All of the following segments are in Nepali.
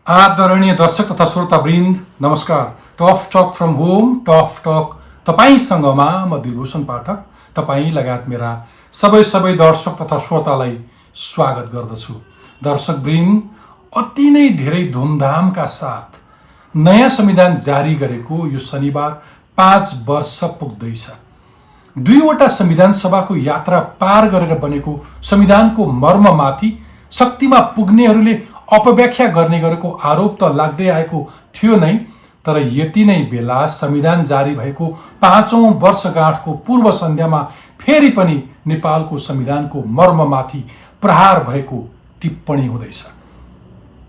आदरणीय दर्शक तथा श्रोतावृन्द नमस्कार। Tough talk from home tough talk तपाईँसँगमा म दिलभूषण पाठक तपाईँ लगायत मेरा सबै दर्शक तथा श्रोतालाई स्वागत गर्दछु। दर्शकवृन्द, अति नै धेरै धुमधामका साथ नयाँ संविधान जारी गरेको यो शनिबार 5 वर्ष पुग्दैछ। दुईवटा संविधान सभाको यात्रा पार गरेर बनेको संविधानको मर्ममाथि शक्तिमा पुग्नेहरूले अपव्याख्या गर्ने गरेको आरोप त लाग्दै आएको थियो नै, तर यति नै बेला संविधान जारी भएको 5औं वर्षगाँठको पूर्व सन्ध्यामा फेरि पनि नेपालको संविधानको मर्ममाथि प्रहार भएको टिप्पणी हुँदैछ।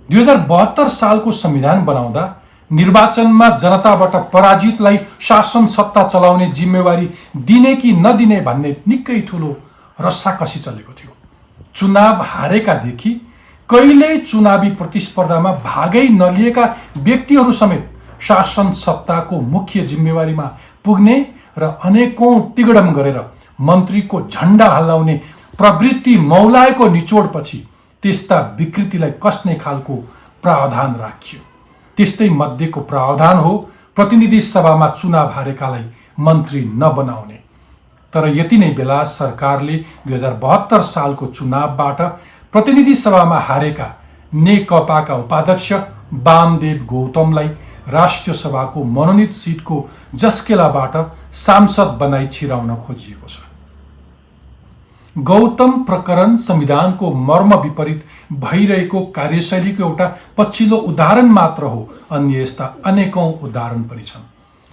2072 सालको संविधान बनाउँदा निर्वाचनमा जनताबाट पराजितलाई शासन सत्ता चलाउने जिम्मेवारी दिने कि नदिने भन्ने निकै ठुलो रस्साकसी चलेको थियो। चुनाव हारेकादेखि कहिल्यै चुनावी प्रतिस्पर्धामा भागै नलिएका व्यक्तिहरू समेत शासन सत्ताको मुख्य जिम्मेवारीमा पुग्ने र अनेकौं तिगडम गरेर मन्त्रीको झण्डा हल्लाउने प्रवृत्ति मौलाएको निचोडपछि त्यस्ता विकृतिलाई कस्ने खालको प्रावधान राखियो। त्यस्तै मध्येको प्रावधान हो प्रतिनिधि सभामा चुनाव हारेकालाई मन्त्री नबनाउने। तर यति नै बेला सरकारले 2072 सालको चुनावबाट प्रतिनिधि सभामा हारेका नेकपाका उपाध्यक्ष वामदेव गौतमलाई राष्ट्रिय सभाको मनोनित सिटको जस्केलाबाट सांसद बनाई छिराउन खोजिएको छ। गौतम प्रकरण संविधानको मर्म विपरीत भइरहेको कार्यशैलीको एउटा पछिल्लो उदाहरण मात्र हो। अन्य यस्ता अनेकौं उदाहरण पनि छन्।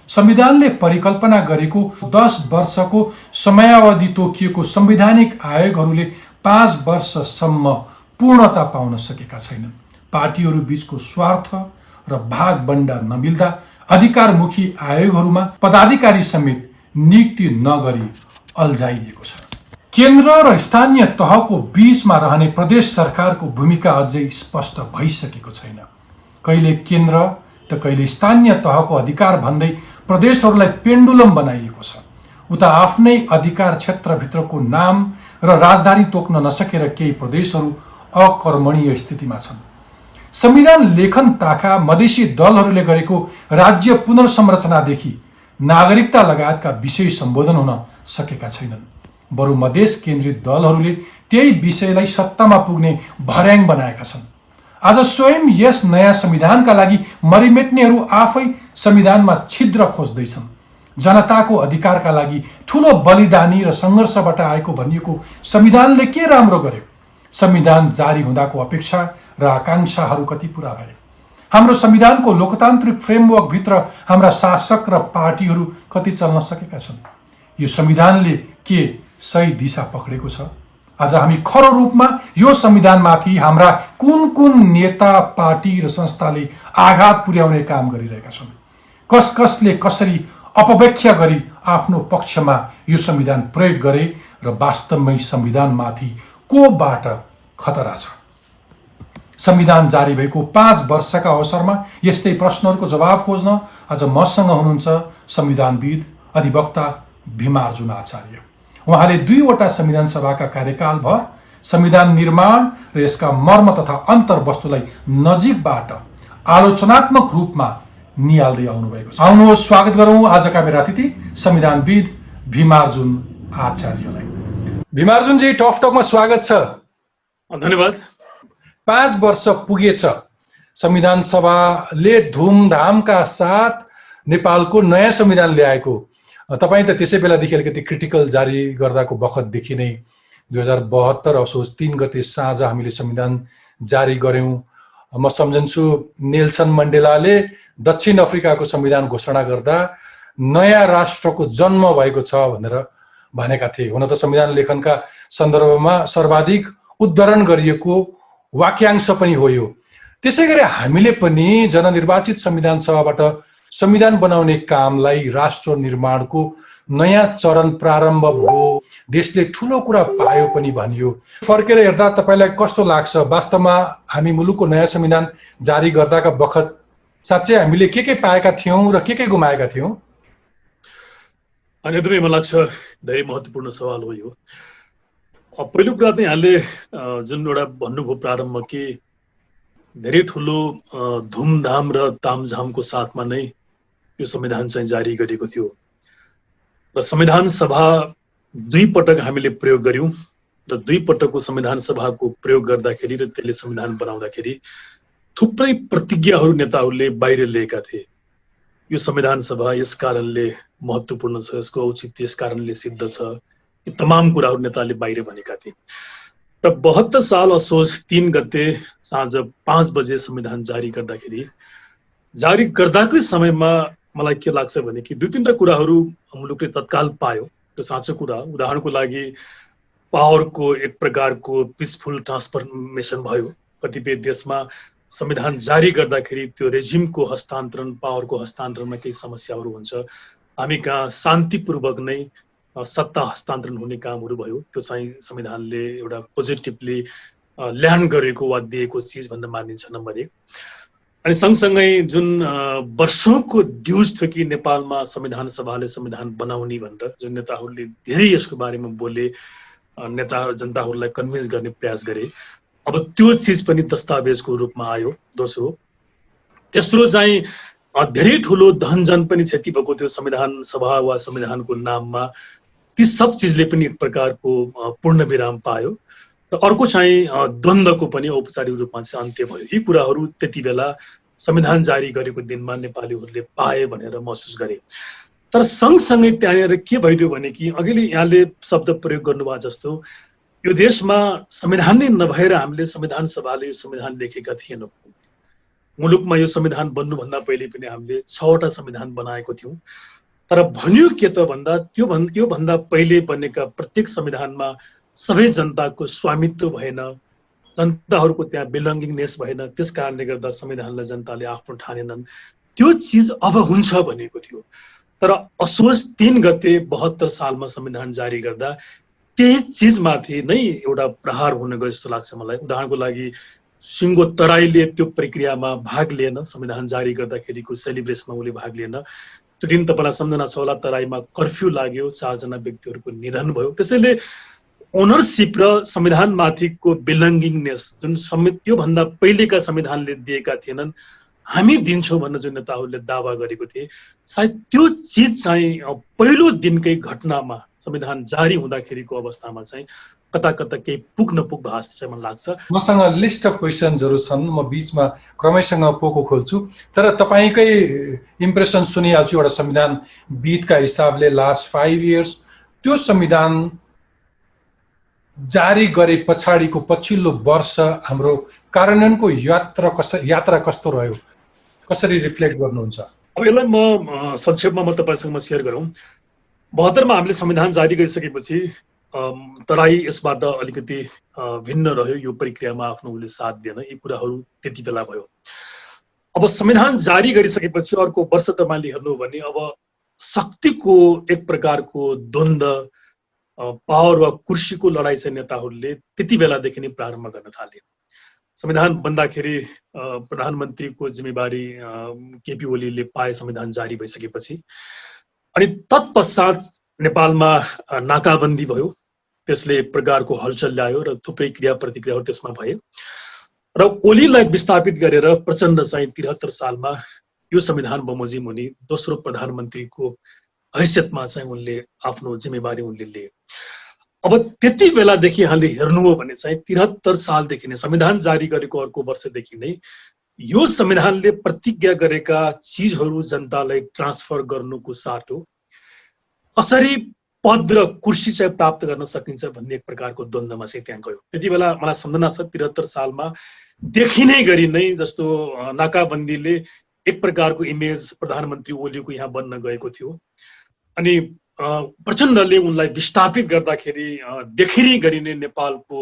संविधानले परिकल्पना गरेको 10 वर्षको समयावधि तोकिएको संवैधानिक आयोगहरूले 5 वर्षसम्म पूर्णता पाउन सकेका छैनन्। पार्टीहरू बीचको स्वार्थ र भागबण्डा नमिल्दा अधिकारमुखी आयोगहरूमा पदाधिकारी समेत नियुक्ति नगरी अल्झाइएको छ। केन्द्र र स्थानीय तहको बीचमा रहने प्रदेश सरकारको भूमिका अझै स्पष्ट भइसकेको छैन। कहिले केन्द्र त कहिले स्थानीय तहको अधिकार भन्दै प्रदेशहरूलाई पेन्डुलम बनाइएको छ। उता आफ्नै अधिकार क्षेत्रभित्रको नाम र राजधानी तोक्न नसकेर केही प्रदेशहरू अकर्मणीय स्थितिमा छन्। संविधान लेखन ताका मधेसी दलहरूले गरेको राज्य पुनर्संरचनादेखि नागरिकता लगायतका विषय सम्बोधन हुन सकेका छैनन्। बरु मधेस केन्द्रित दलहरूले त्यही विषयलाई सत्तामा पुग्ने भर्याङ बनाएका छन्। आज स्वयं यस नयाँ संविधानका लागि मरिमेट्नेहरू आफै संविधानमा छिद्र खोज्दैछन्। जनताको अधिकारका लागि ठूलो बलिदानी र सङ्घर्षबाट आएको भनिएको संविधानले के राम्रो गर्यो? संविधान जारी हुँदाको अपेक्षा र आकांक्षाहरू कति पूरा भए? हाम्रो संविधानको लोकतान्त्रिक फ्रेमवर्कभित्र हाम्रा शासक र पार्टीहरू कति चल्न सकेका छन्? यो संविधानले के सही दिशा पक्रेको छ? आज हामी खरो रूपमा यो संविधानमाथि हाम्रा कुन नेता, पार्टी र संस्थाले आघात पुर्याउने काम गरिरहेका छन्? कसले कसरी अपव्याख्या गरी आफ्नो पक्षमा यो संविधान प्रयोग गरे र वास्तवमै संविधानमाथि कोबाट खतरा छ? संविधान जारी भएको 5 वर्षका अवसरमा यस्तै प्रश्नहरूको जवाब खोज्न आज मसँग हुनुहुन्छ संविधानविद अधिवक्ता भीमार्जुन आचार्य। उहाँले 2वटा संविधान सभाका कार्यकालभर संविधान निर्माण र यसका मर्म तथा अन्तर्वस्तुलाई नजिकबाट आलोचनात्मक रूपमा निहाल्दै आउनुभएको छ। आउनुहोस् स्वागत गरौँ आजका मेरा अतिथि संविधानविद भीमार्जुन आचार्यलाई। भीमार्जुनजी, टफ टकमा स्वागत छ। धन्यवाद। 5 वर्ष पुगेछ संविधान सभाले धुमधामका साथ नेपालको नयाँ संविधान ल्याएको। तपाईँ त त्यसै बेलादेखि अलिकति क्रिटिकल जारी गर्दाको बखतदेखि नै 2072 असोज 3 गते साँझ हामीले संविधान जारी गऱ्यौँ। म सम्झन्छु नेल्सन मण्डेलाले दक्षिण अफ्रिकाको संविधान घोषणा गर्दा नयाँ राष्ट्रको जन्म भएको छ भनेर भनेका थिए। हुन त संविधान लेखनका सन्दर्भमा सर्वाधिक उद्धरण गरिएको वाक्यांश पनि हो यो। त्यसै गरी हामीले पनि जननिर्वाचित संविधान सभाबाट संविधान बनाउने कामलाई राष्ट्र निर्माणको नयाँ चरण प्रारम्भ भयो, देशले ठुलो कुरा पायो पनि भनियो। फर्केर हेर्दा तपाईँलाई कस्तो लाग्छ? वास्तवमा हामी मुलुकको नयाँ संविधान जारी गर्दाका बखत साँच्चै हामीले के पाएका थियौँ र के गुमाएका थियौँ? एकदमै मलाई लाग्छ धेरै महत्त्वपूर्ण सवाल हो यो। पहिलो कुरा चाहिँ यहाँले जुन एउटा भन्नुभयो प्रारम्भ कि धेरै ठुलो धुमधाम र तामझामको साथमा नै यो संविधान चाहिँ जारी गरिएको थियो र संविधान सभा दुई पटक हामीले प्रयोग गर्यौं र दुई पटकको संविधान सभाको प्रयोग गर्दाखेरि र त्यसले संविधान बनाउँदाखेरि थुप्रै प्रतिज्ञाहरू नेताहरूले बाहिर ल्याएका थिए। यो संविधान सभा यस कारणले महत्त्वपूर्ण छ, यसको औचित्य यस कारणले सिद्ध छ, यी तमाम कुराहरू नेताले बाहिर भनेका थिए। र 72 साल असोज 3 गते साँझ 5 बजे संविधान जारी गर्दाकै समयमा मलाई के लाग्छ भने कि दुई तीनटा कुराहरू मुलुकले तत्काल पायो। त्यो साँचो कुरा, उदाहरणको लागि पावरको एक प्रकारको पिसफुल ट्रान्सफर्मेसन भयो। कतिपय देशमा संविधान जारी गर्दाखेरि त्यो रेजिमको हस्तान्तरण, पावरको हस्तान्तरणमा केही समस्याहरू हुन्छ। हामी कहाँ शान्तिपूर्वक नै सत्ता हस्तान्तरण हुने कामहरू भयो। त्यो चाहिँ संविधानले एउटा पोजिटिभली ल्यान्ड गरेको वा दिएको चिज भनेर मानिन्छ, नम्बर 1। अनि सँगसँगै जुन वर्षौंको ड्युज थियो कि नेपालमा संविधान सभाले संविधान बनाउने भनेर जुन नेताहरूले धेरै यसको बारेमा बोले, नेता जनताहरूलाई कन्भिन्स गर्ने प्रयास गरे, अब त्यो चिज पनि दस्तावेजको रूपमा आयो। दोस्रो, तेस्रो चाहिँ धेरै ठुलो धनजन पनि क्षति भएको थियो संविधान सभा वा संविधानको नाममा। ती सब चिजले पनि एक प्रकारको पूर्ण विराम पायो र अर्को चाहिँ द्वन्द्वको पनि औपचारिक रूपमा चाहिँ अन्त्य भयो। यी कुराहरू त्यति बेला संविधान जारी गरेको दिनमा नेपालीहरूले पाए भनेर महसुस गरे। तर सँगसँगै त्यहाँनिर के भइदियो भने कि अघिले यहाँले शब्द प्रयोग गर्नुभयो जस्तो यो देशमा संविधान नै नभएर हामीले संविधान सभाले यो संविधान लेखेका थिएनौँ। मुलुकमा यो संविधान बन्नुभन्दा पहिले पनि हामीले 6वटा संविधान बनाएको थियौँ। तर भन्यो के त भन्दा यो भन्दा पहिले बनेका प्रत्येक संविधानमा सबै जनताको स्वामित्व भएन, जनताहरूको त्यहाँ बिलोङ्गिङनेस भएन। त्यस कारणले गर्दा संविधानलाई जनताले आफ्नो ठानेनन्। त्यो चिज अब हुन्छ भनेको थियो। तर असोज 3 गते 72 सालमा संविधान जारी गर्दा त्यही चिजमाथि नै एउटा प्रहार हुन गयो जस्तो लाग्छ मलाई। उदाहरणको लागि सिङ्गो तराईले त्यो प्रक्रियामा भाग लिएन, संविधान जारी गर्दाखेरिको सेलिब्रेसनमा उसले भाग लिएन। त्यो दिन तपाईँलाई सम्झना छ होला, तराईमा कर्फ्यू लाग्यो, 4 जना व्यक्तिहरूको निधन भयो। त्यसैले ओनरसिप र संविधानमाथिको बिलोङ्गिङनेस जुन त्योभन्दा पहिलेका संविधानले दिएका थिएनन्, हामी दिन्छौँ भनेर जुन नेताहरूले दावा गरेको थिए, सायद त्यो चिज चाहिँ पहिलो दिनकै घटनामा संविधान जारी हुँदाखेरिको अवस्थामा चाहिँ कता कता केही पुग्न भएको जस्तो मलाई लाग्छ। मसँग लिस्ट अफ क्वेसन्सहरू छन्, म बीचमा क्रमैसँग पोको खोल्छु। तर तपाईँकै इम्प्रेसन सुनिहाल्छु एउटा संविधानविदका हिसाबले लास्ट 5 इयर्स त्यो संविधान जारी गरे पछाडिको पछिल्लो वर्ष हाम्रो कार्यान्वयनको यात्रा कस्तो रह्यो, कसरी रिफ्लेक्ट गर्नुहुन्छ? अब यसलाई म संक्षेपमा म तपाईसँग सेयर गरौँ। 72 मा हामीले संविधान जारी गरिसकेपछि तराई यसबाट अलिकति भिन्न रह्यो। यो प्रक्रियामा आफ्नो उसले साथ दिएन, यी कुराहरू त्यति बेला भयो। अब संविधान जारी गरिसकेपछि अर्को वर्ष तपाईँले हेर्नु भने अब शक्तिको एक प्रकारको द्वन्द्व, पावर वा कुर्सीको लडाई चाहिँ नेताहरूले त्यति बेलादेखि नै प्रारम्भ गर्न थाले। संविधान बन्दाखेरि प्रधानमन्त्रीको जिम्मेवारी केपी ओलीले पाए संविधान जारी भइसकेपछि। अनि तत्पश्चात नेपालमा नाकाबन्दी भयो, त्यसले एक प्रकारको हलचल ल्यायो र थुप्रै क्रिया प्रतिक्रियाहरू त्यसमा भए र ओलीलाई विस्थापित गरेर प्रचण्ड चाहिँ 73 सालमा यो संविधान बमोजिम हुने दोस्रो प्रधानमन्त्रीको हैसियतमा चाहिँ उनले आफ्नो जिम्मेवारी उनले लिए। अब त्यति बेलादेखि यहाँले हेर्नु हो भने चाहिँ 73 सालदेखि नै संविधान जारी गरेको अर्को वर्षदेखि नै यो संविधानले प्रतिज्ञा गरेका चिजहरू जनतालाई ट्रान्सफर गर्नुको साटो कसरी पद र कुर्सी चाहिँ प्राप्त गर्न सकिन्छ भन्ने एक प्रकारको द्वन्द्वमा चाहिँ त्यहाँ गयो। त्यति बेला मलाई सम्झना छ 73 सालमा देखिने गरी नै जस्तो नाकाबन्दीले एक प्रकारको इमेज प्रधानमन्त्री ओलीको यहाँ बन्न गएको थियो। अनि प्रचण्डले उनलाई विस्थापित गर्दाखेरि देखिने गरी नै नेपालको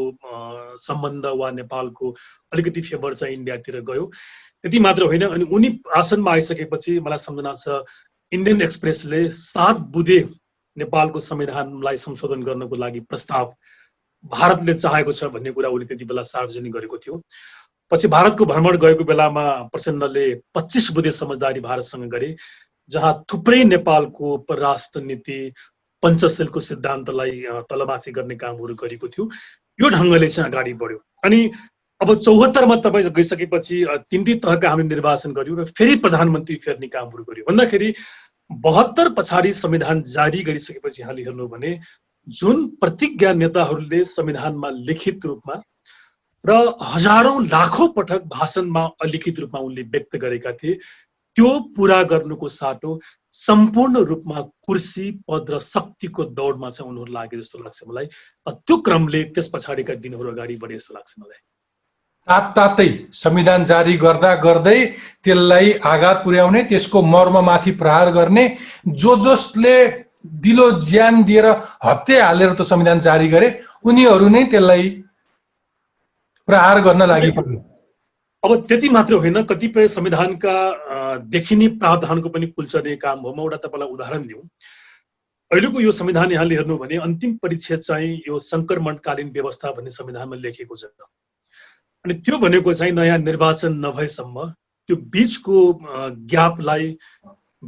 सम्बन्ध वा नेपालको अलिकति फेभर चाहिँ इन्डियातिर गयो। त्यति मात्र होइन, अनि उनी आसनमा आइसकेपछि मलाई सम्झना छ इन्डियन एक्सप्रेसले 7 बुँदे नेपालको संविधानलाई संशोधन गर्नको लागि प्रस्ताव भारतले चाहेको छ भन्ने कुरा उनले त्यति बेला सार्वजनिक गरेको थियो। पछि भारतको भ्रमण गएको बेलामा प्रचण्डले 25 बुँदे समझदारी भारतसँग गरे, जहाँ थुप्रै नेपालको परराष्ट्र नीति पञ्चशीलको सिद्धान्तलाई तलमाथि गर्ने कामहरू गरेको थियो। यो ढङ्गले चाहिँ अगाडि बढ्यो। अनि अब 74 मा तपाईँ गइसकेपछि तीन तहका हामीले निर्वाचन गर्यौँ र फेरि प्रधानमन्त्री फेर्ने कामहरू गर्यौँ भन्दाखेरि 72 पछाडि संविधान जारी गरिसकेपछि यहाँले हेर्नु भने जुन प्रतिज्ञा नेताहरूले संविधानमा लिखित रूपमा र हजारौं लाखौं पटक भाषणमा अलिखित रूपमा उनले व्यक्त गरेका थिए त्यो पूरा गर्नुको साटो सम्पूर्ण रूपमा कुर्सी पद र शक्तिको दौडमा चाहिँ उनीहरू लागे जस्तो लाग्छ मलाई। त्यो क्रमले त्यस पछाडिका दिनहरू अगाडि बढे जस्तो लाग्छ मलाई। तात्तातै संविधान जारी गर्दा गर्दै त्यसलाई आघात पुर्याउने, त्यसको मर्ममाथि प्रहार गर्ने, जसले दिलो ज्यान दिएर हत्या हालेर त संविधान जारी गरे उनीहरू नै त्यसलाई प्रहार गर्न लागि पर्यो। अब त्यति मात्र होइन, कतिपय संविधानका देखिने प्रावधानको पनि कुल्चने काम हो। म एउटा तपाईँलाई उदाहरण दिउँ। अहिलेको यो संविधान यहाँले हेर्नु भने अन्तिम परिच्छेद चाहिँ यो संक्रमणकालीन व्यवस्था भन्ने संविधानमा लेखिएको छ अनि त्यो भनेको चाहिँ नयाँ निर्वाचन नभएसम्म त्यो बीचको ग्यापलाई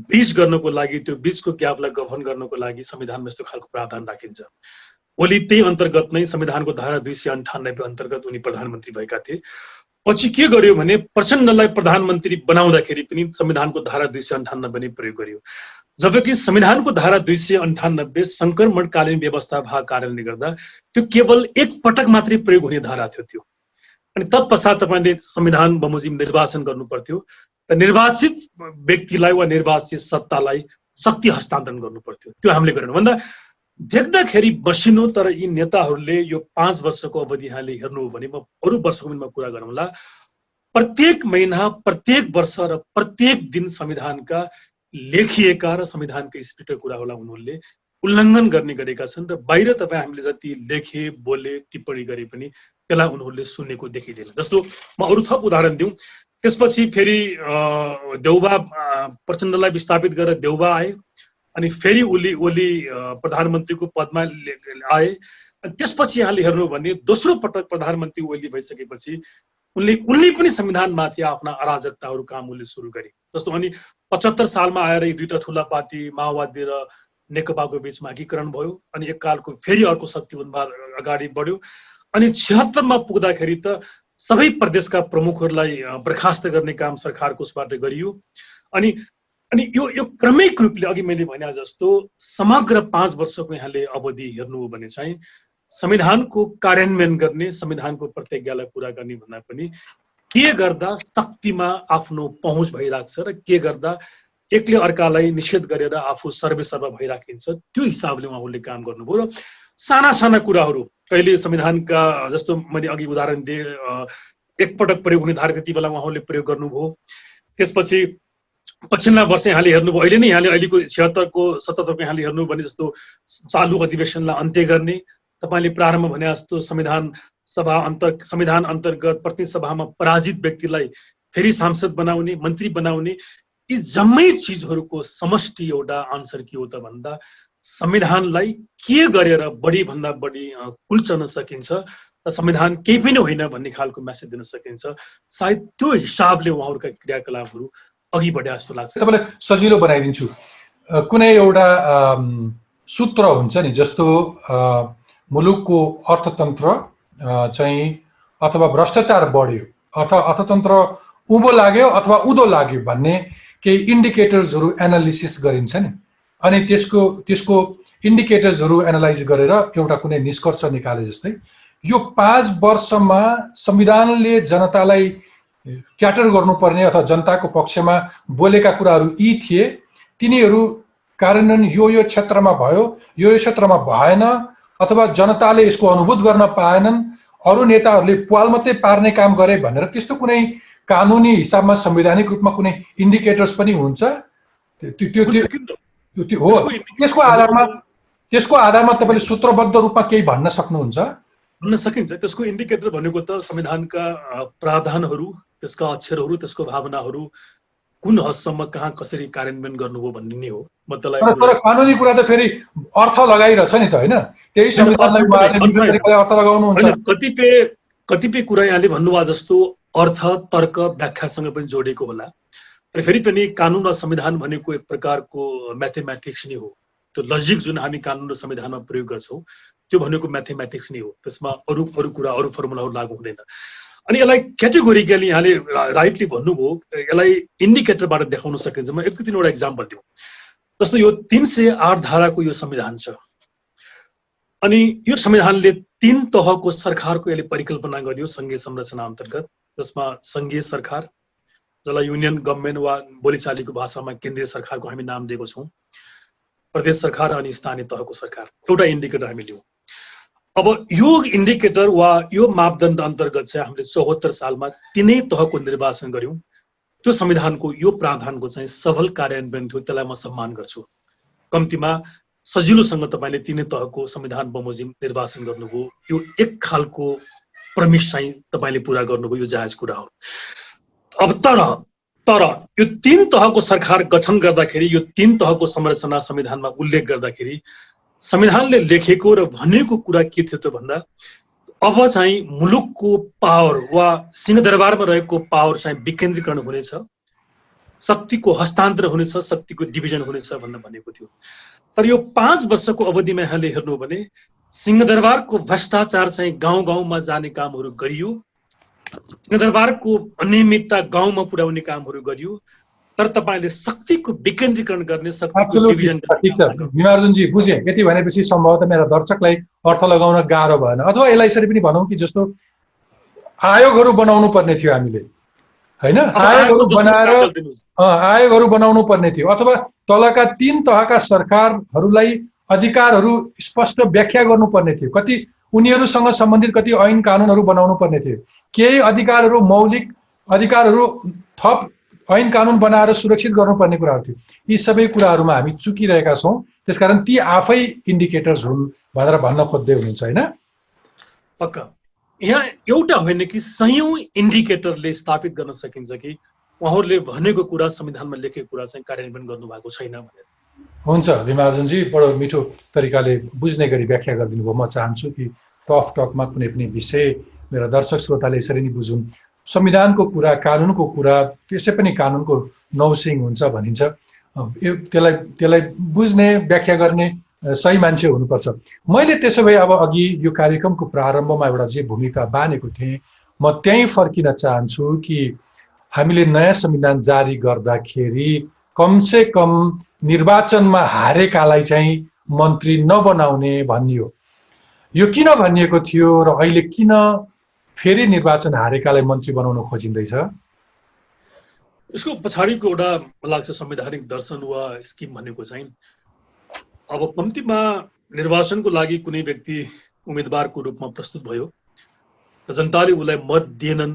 ब्रिज गर्नको लागि, त्यो बीचको ग्यापलाई गभर्न गर्नको लागि संविधानमा यस्तो खालको प्रावधान राखिन्छ। ओली त्यही अन्तर्गत नै संविधानको धारा 298 अन्तर्गत उनी प्रधानमन्त्री भएका थिए। पछि के गर्यो भने प्रचण्डलाई प्रधानमन्त्री बनाउँदाखेरि पनि संविधानको धारा 298 नै प्रयोग गर्यो, जबकि संविधानको धारा 298 संक्रमणकालीन व्यवस्था भएको कारणले गर्दा त्यो केवल एक पटक मात्रै प्रयोग हुने धारा थियो त्यो। अनि तत्पश्चात तपाईँले संविधान बमोजिम निर्वाचन गर्नु पर्थ्यो र निर्वाचित व्यक्तिलाई वा निर्वाचित सत्तालाई शक्ति हस्तान्तरण गर्नु पर्थ्यो। त्यो हामीले गरेनौँ भन्दा देख्दाखेरि बसिनु। तर यी नेताहरूले यो 5 वर्षको अवधि यहाँले हेर्नु हो भने, म अरू वर्षको पनि कुरा गरौँला, प्रत्येक महिना, प्रत्येक वर्ष र प्रत्येक दिन संविधानका लेखिएका र संविधानका स्पिरिटका कुराहरूलाई उनीहरूले उल्लङ्घन गर्ने गरेका छन् र बाहिर तपाईँ हामीले जति लेखे बोले टिप्पणी गरे पनि त्यसलाई उनीहरूले सुन्नेको देखिँदैन। जस्तो म अरू थप उदाहरण दिउँ। त्यसपछि फेरि देउबा प्रचण्डलाई विस्थापित गरेर देउबा आए अनि फेरि ओली प्रधानमन्त्रीको पदमा आए। अनि त्यसपछि यहाँले हेर्नु भने दोस्रो पटक प्रधानमन्त्री ओली भइसकेपछि उनले पनि संविधानमाथि आफ्ना अराजकताहरू काम उनले सुरु गरे। जस्तो अनि 75 सालमा आएर यी दुईटा ठुला पार्टी माओवादी र नेकपाको बीचमा एकीकरण भयो अनि एककालको फेरि अर्को शक्तिबन्ध अगाडि बढ्यो। अनि 76 मा पुग्दाखेरि त सबै प्रदेशका प्रमुखहरूलाई बर्खास्त गर्ने काम सरकारको उसबाट गरियो। अनि यो क्रमिक रूपले अघि मैले भने जस्तो समग्र 5 वर्षको यहाँले अवधि हेर्नु हो भने चाहिँ संविधानको कार्यान्वयन गर्ने, संविधानको प्रतिज्ञालाई पूरा गर्ने भन्दा पनि के गर्दा शक्तिमा आफ्नो पहुँच भइराख्छ र के गर्दा एकले अर्कालाई निषेध गरेर आफू सर्वेसर्वा भइराखिन्छ, त्यो हिसाबले उहाँहरूले काम गर्नुभयो। र साना साना कुराहरू कहिले संविधानका, जस्तो मैले अघि उदाहरण दिएँ, एकपटक प्रयोग हुने धारा त्यति बेला उहाँहरूले प्रयोग गर्नुभयो। त्यसपछि पछिल्ला वर्ष यहाँले हेर्नुभयो, अहिले नै यहाँले अहिलेको 76 को 77 को यहाँले हेर्नु भने जस्तो चालु अधिवेशनलाई अन्त्य गर्ने, तपाईँले प्रारम्भ भने जस्तो संविधान अन्तर्गत प्रतिनिधि सभामा पराजित व्यक्तिलाई फेरि सांसद बनाउने, मन्त्री बनाउने, यी जम्मै चिजहरूको समष्टि एउटा आन्सर के हो त भन्दा संविधानलाई के गरेर बढी भन्दा बढी कुल्चन सकिन्छ र संविधान केही पनि होइन भन्ने खालको मेसेज दिन सकिन्छ। सायद त्यो हिसाबले उहाँहरूका क्रियाकलापहरू अघि बढे जस्तो लाग्छ। तपाईँलाई सजिलो बनाइदिन्छु। कुनै एउटा सूत्र हुन्छ नि, जस्तो मुलुकको अर्थतन्त्र चाहिँ अथवा भ्रष्टाचार बढ्यो अथवा अर्थतन्त्र उँभो लाग्यो अथवा उँधो लाग्यो भन्ने केही इन्डिकेटर्सहरू एनालिसिस गरिन्छ नि। अनि त्यसको इन्डिकेटर्सहरू एनालाइज गरेर एउटा कुनै निष्कर्ष निकाले जस्तै यो 5 वर्षमा संविधानले जनतालाई क्याटर गर्नुपर्ने अथवा जनताको पक्षमा बोलेका कुराहरू यी थिए, तिनीहरू कार्यान्वयन यो क्षेत्रमा भयो, यो क्षेत्रमा भएन, अथवा जनताले यसको अनुभूत गर्न पाएनन्, अरू नेताहरूले पाल मात्रै पार्ने काम गरे भनेर त्यस्तो कुनै कानुनी हिसाबमा संवैधानिक रूपमा कुनै इन्डिकेटर्स पनि हुन्छ? त्यो हो, त्यसको आधारमा तपाईँले सूत्रबद्ध रूपमा केही भन्न सक्नुहुन्छ? भन्न सकिन्छ। त्यसको इन्डिकेटर भनेको त संविधानका प्रावधानहरू, त्यसका अक्षरहरू, त्यसको भावनाहरू कुन हदसम्म कहाँ कसरी कार्यान्वयन गर्नुभयो भन्ने नै हो। मतलब कानुनी कुरा त फेरि अर्थ लगाइरहेछ नि त, होइन? त्यही संविधानलाई अर्थ लगाउनुहुन्छ। कतिपय कुरा यहाँले भन्नुभयो जस्तो अर्थ तर्क व्याख्यासँग पनि जोडेको होला, तर फेरि पनि कानुन र संविधान भनेको एक प्रकारको म्याथमेटिक्स नै हो। त्यो लजिक जुन हामी कानुन र संविधानमा प्रयोग गर्छौँ त्यो भनेको म्याथमेटिक्स नै हो। त्यसमा अरू कुरा, अरू फर्मुलाहरू लागू हुँदैन। अनि यसलाई क्याटेगोरिकली यहाँले राइटली भन्नुभयो, यसलाई इन्डिकेटरबाट देखाउन सकिन्छ। म एक तिनवटा इक्जाम्पल दिउँ। जस्तो यो 308 धाराको यो संविधान छ, अनि यो संविधानले 3 तहको सरकारको यसले परिकल्पना गर्यो संघीय संरचना अन्तर्गत, जसमा संघीय सरकार, जसलाई युनियन गभर्मेन्ट वा बोलीचालीको भाषामा केन्द्रीय सरकारको हामी नाम दिएको छौँ, प्रदेश सरकार अनि स्थानीय तहको सरकार। एउटा इन्डिकेटर हामी लियौँ। अब यो इन्डिकेटर वा यो मापदण्ड अन्तर्गत चाहिँ हामीले 74 सालमा 3 तहको निर्वाचन गर्यौँ। त्यो संविधानको यो प्रावधानको चाहिँ सफल कार्यान्वयन थियो, त्यसलाई म सम्मान गर्छु। कम्तीमा सजिलोसँग तपाईँले 3 तहको संविधान बमोजिम निर्वाचन गर्नुभयो, यो एक खालको प्रमिस चाहिँ तपाईँले पुरा गर्नुभयो, यो जायज कुरा हो। अब तर यो 3 तहको सरकार गठन गर्दाखेरि, यो 3 तहको संरचना संविधानमा उल्लेख गर्दाखेरि संविधानले लेखेको र भनेको कुरा के थियो त भन्दा, अब चाहिँ मुलुकको पावर वा सिंहदरबारमा रहेको पावर चाहिँ विकेन्द्रीकरण हुनेछ, शक्तिको हस्तान्तरण हुनेछ, शक्तिको डिभिजन हुनेछ भनेको थियो। तर यो 5 वर्षको अवधिमा यहाँले हेर्नु भने सिंहदरबारको भ्रष्टाचार चाहिँ गाउँ गाउँमा जाने कामहरू गरियो, सिंहदरबारको अनियमितता गाउँमा पुर्याउने कामहरू गरियो, तर तपाईले शक्तिको विकेन्द्रीकरण गर्ने, शक्तिको डिभिजन ठीक छ विमार्जनजी, बुझेँ। यति भनेपछि सम्भवतः मेरा दर्शकलाई अर्थ लगाउन गाह्रो भएन। अथवा यसलाई यसरी पनि भनौँ कि जस्तो आयोगहरू बनाउनु पर्ने थियो हामीले, हैन? आयोगहरू बनाउनु पर्ने थियो, अथवा तलका 3 तहका सरकारहरूलाई अधिकारहरू स्पष्ट व्याख्या गर्नुपर्ने थियो, कति उनीहरूसँग सम्बन्धित कति ऐन कानुनहरू बनाउनु पर्ने थियो, केही अधिकारहरू मौलिक अधिकारहरू थप ऐन कानुन बनाएर सुरक्षित गर्नुपर्ने कुराहरू थियो। यी सबै कुराहरूमा हामी चुकिरहेका छौँ, त्यसकारण ती आफै इन्डिकेटर्स हुन् भनेर भन्न खोज्दै हुनुहुन्छ, हैन? पक्का यहाँ एउटा होइन कि सयौं इन्डिकेटरले स्थापित गर्न सकिन्छ कि उहाँहरूले भनेको कुरा, संविधानमा लेखेको कुरा चाहिँ कार्यान्वयन गर्नुभएको छैन भनेर। हुन्छ विमार्जनजी, बडो मिठो तरिकाले बुझ्ने गरी व्याख्या गरिदिनु भयो। म चाहन्छु कि टफ टकमा कुनै पनि विषय मेरा दर्शक श्रोताले यसरी नै बुझुन्। संविधानको कुरा, कानुनको कुरा, त्यसै पनि कानुनको नौसिङ हुन्छ भनिन्छ, त्यसलाई बुझ्ने व्याख्या गर्ने सही मान्छे हुनुपर्छ। मैले त्यसो भए अब अघि यो कार्यक्रमको प्रारम्भमा एउटा जे भूमिका बानेको थिएँ, म त्यहीँ फर्किन चाहन्छु कि हामीले नयाँ संविधान जारी गर्दाखेरि कमसे कम निर्वाचनमा हारेकालाई चाहिँ मन्त्री नबनाउने भनियो। यो किन भनिएको थियो र अहिले किन फेरि निर्वाचन हारेकालाई मन्त्री बनाउन खोजिँदैछ? यसको पछाडिको एउटा मलाई लाग्छ संवैधानिक दर्शन वा स्किम भनेको चाहिँ, अब कम्तीमा निर्वाचनको लागि कुनै व्यक्ति उम्मेदवारको रूपमा प्रस्तुत भयो र जनताले उसलाई मत दिएनन्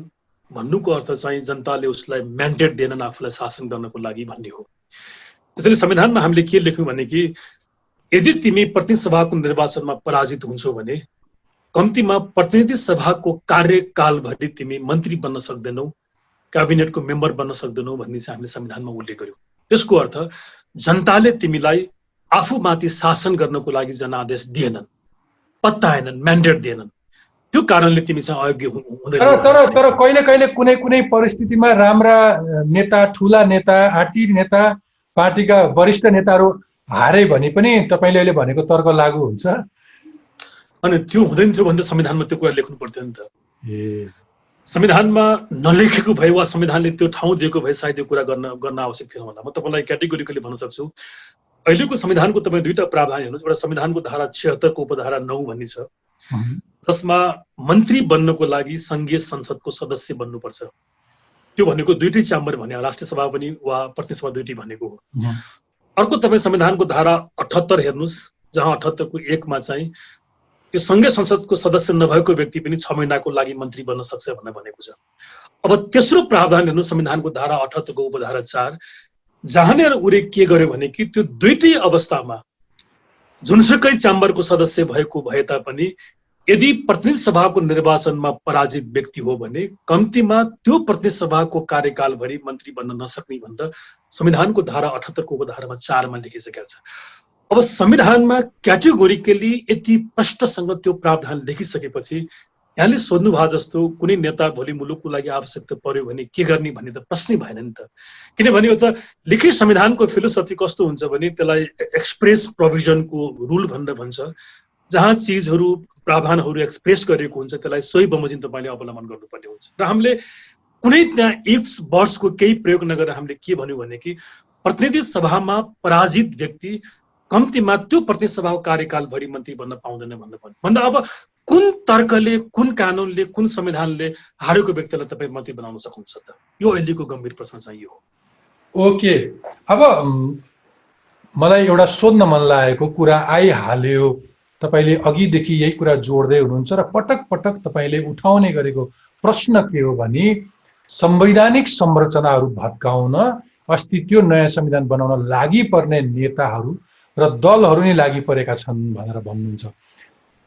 भन्नुको अर्थ चाहिँ जनताले उसलाई म्यान्डेट दिएनन् आफूलाई शासन गर्नको लागि भन्ने हो। त्यसैले संविधानमा हामीले के लेख्यौँ भने कि यदि तिमी प्रतिनिधि सभाको निर्वाचनमा पराजित हुन्छौ भने कम्तीमा प्रतिनिधि सभाको कार्यकालभरि तिमी मन्त्री बन्न सक्दैनौ, क्याबिनेटको मेम्बर बन्न सक्दैनौ भन्ने चाहिँ हामीले संविधानमा उल्लेख गर्यौँ। त्यसको अर्थ जनताले तिमीलाई आफूमाथि शासन गर्नको लागि जनादेश दिएनन्, पत्ताएनन्, म्यान्डेट दिएनन्, त्यो कारणले तिमी चाहिँ अयोग्य हुँदैन। तर कहिले कहिले कुनै कुनै परिस्थितिमा राम्रा नेता, ठुला नेता, आँटी नेता, पार्टीका वरिष्ठ नेताहरू हारे भने पनि तपाईँले अहिले भनेको तर्क लागू हुन्छ? अनि त्यो हुँदैन थियो भने संविधानमा त्यो कुरा लेख्नु पर्थ्यो नि त। संविधानमा नलेखेको भए वा संविधानले त्यो ठाउँ दिएको भए सायद यो कुरा गर्न आवश्यक थिएन होला। म तपाईँलाई क्याटेगोरिकली भन्न सक्छु, अहिलेको संविधानको तपाईँ 2टा प्रावधान हेर्नुहोस्। एउटा संविधानको धारा 76 को उपधारा 9 भन्ने छ, जसमा मन्त्री बन्नको लागि संघीय संसदको सदस्य बन्नुपर्छ। त्यो भनेको 2टै च्याम्बर भने, राष्ट्रिय सभा पनि वा प्रतिनिधि सभा 2टै भनेको हो। अर्को तपाईँ संविधानको धारा 78 हेर्नुहोस्, जहाँ 78 को 1 मा चाहिँ यो संघीय संसदको सदस्य नभएको व्यक्ति पनि 6 महिनाको लागि मन्त्री बन्न सक्छ भनेर भनेको छ। अब तेस्रो प्रावधान हेर्नु संविधानको धारा 78 को उपधारा 4, जहाँनिर उले के गर्यो भने कि त्यो 2टै अवस्थामा जुनसुकै च्याम्बरको सदस्य भएको भए तापनि यदि प्रतिनिधि सभाको निर्वाचनमा पराजित व्यक्ति हो भने कम्तीमा त्यो प्रतिनिधि सभाको कार्यकालभरि मन्त्री बन्न नसक्ने भनेर संविधानको धारा 78 को उपधारामा 4 मा लेखिसकेको छ। अब संविधानमा क्याटेगोरिकली यति स्पष्टसँग त्यो प्रावधान लेखिसकेपछि यहाँले सोध्नु भए जस्तो कुनै नेता भोलि मुलुकको लागि आवश्यकता पर्यो भने के गर्ने भन्ने त प्रश्नै भएन नि त। किनभने यो त लिखित संविधानको फिलोसफी कस्तो हुन्छ भने त्यसलाई एक्सप्रेस प्रोभिजनको रुल भनेर भन्छ। जहाँ चिजहरू प्रावधानहरू एक्सप्रेस गरिएको हुन्छ त्यसलाई सोही बमोजिम तपाईँले अवलम्बन गर्नुपर्ने हुन्छ। र हामीले कुनै त्यहाँ इफ्स वर्ड्सको केही प्रयोग नगरेर हामीले के भन्यौँ भने कि प्रतिनिधि सभामा पराजित व्यक्ति कम्तीमा त्यो प्रतिनिधि सभाको कार्यकालभरि मन्त्री बन्न पाउँदैन भन्दा अब कुन तर्कले, कुन कानुनले, कुन संविधानले हारेको व्यक्तिलाई तपाईँ मन्त्री बनाउन सक्नुहुन्छ त? यो अहिलेको गम्भीर प्रश्न चाहिँ यो हो। ओके, अब मलाई एउटा सोध्न मन लागेको कुरा आइहाल्यो। तपाईँले अघिदेखि यही कुरा जोड्दै हुनुहुन्छ र पटक पटक तपाईँले उठाउने गरेको प्रश्न के हो भने संवैधानिक संरचनाहरू भत्काउन अस्ति त्यो नयाँ संविधान बनाउन लागि पर्ने नेताहरू र दलहरू नै लागि परेका छन् भनेर भन्नुहुन्छ।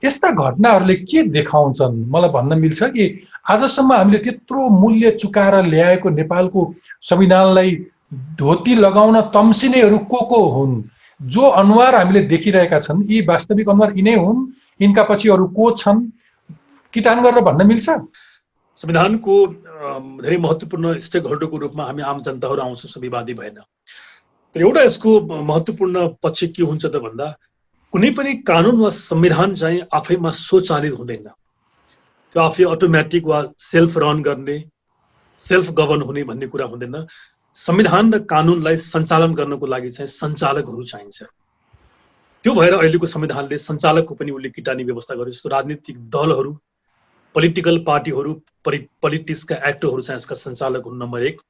यस्ता घटनाहरूले के देखाउँछन्? मलाई भन्न मिल्छ कि आजसम्म हामीले त्यत्रो मूल्य चुकाएर ल्याएको नेपालको संविधानलाई धोती लगाउन तम्सिनेहरू को हुन्? जो अनुहार हामीले देखिरहेका छन् यी वास्तविक अनुहार यिनै हुन्? यिनका पछि अरू को छन्? किटान गरेर भन्न मिल्छ? संविधानको धेरै महत्त्वपूर्ण स्टेक होल्डरको रूपमा हामी आम जनताहरू आउँछौँ, विवादी भएन। तर एउटा यसको महत्त्वपूर्ण पक्ष के हुन्छ त भन्दा कुनै पनि कानुन वा संविधान चाहिँ आफैमा स्वचालित हुँदैन। त्यो आफै अटोमेटिक वा सेल्फ रन गर्ने, सेल्फ गभर्न हुने भन्ने कुरा हुँदैन। संविधान र कानुनलाई सञ्चालन गर्नको लागि चाहिँ सञ्चालकहरू चाहिन्छ। त्यो भएर अहिलेको संविधानले सञ्चालकको पनि उसले किटानी व्यवस्था गर्यो। जस्तो राजनीतिक दलहरू, पोलिटिकल पार्टीहरू, पोलिटिक्सका एक्टरहरू चाहिँ यसका सञ्चालक हुन्, नम्बर 1।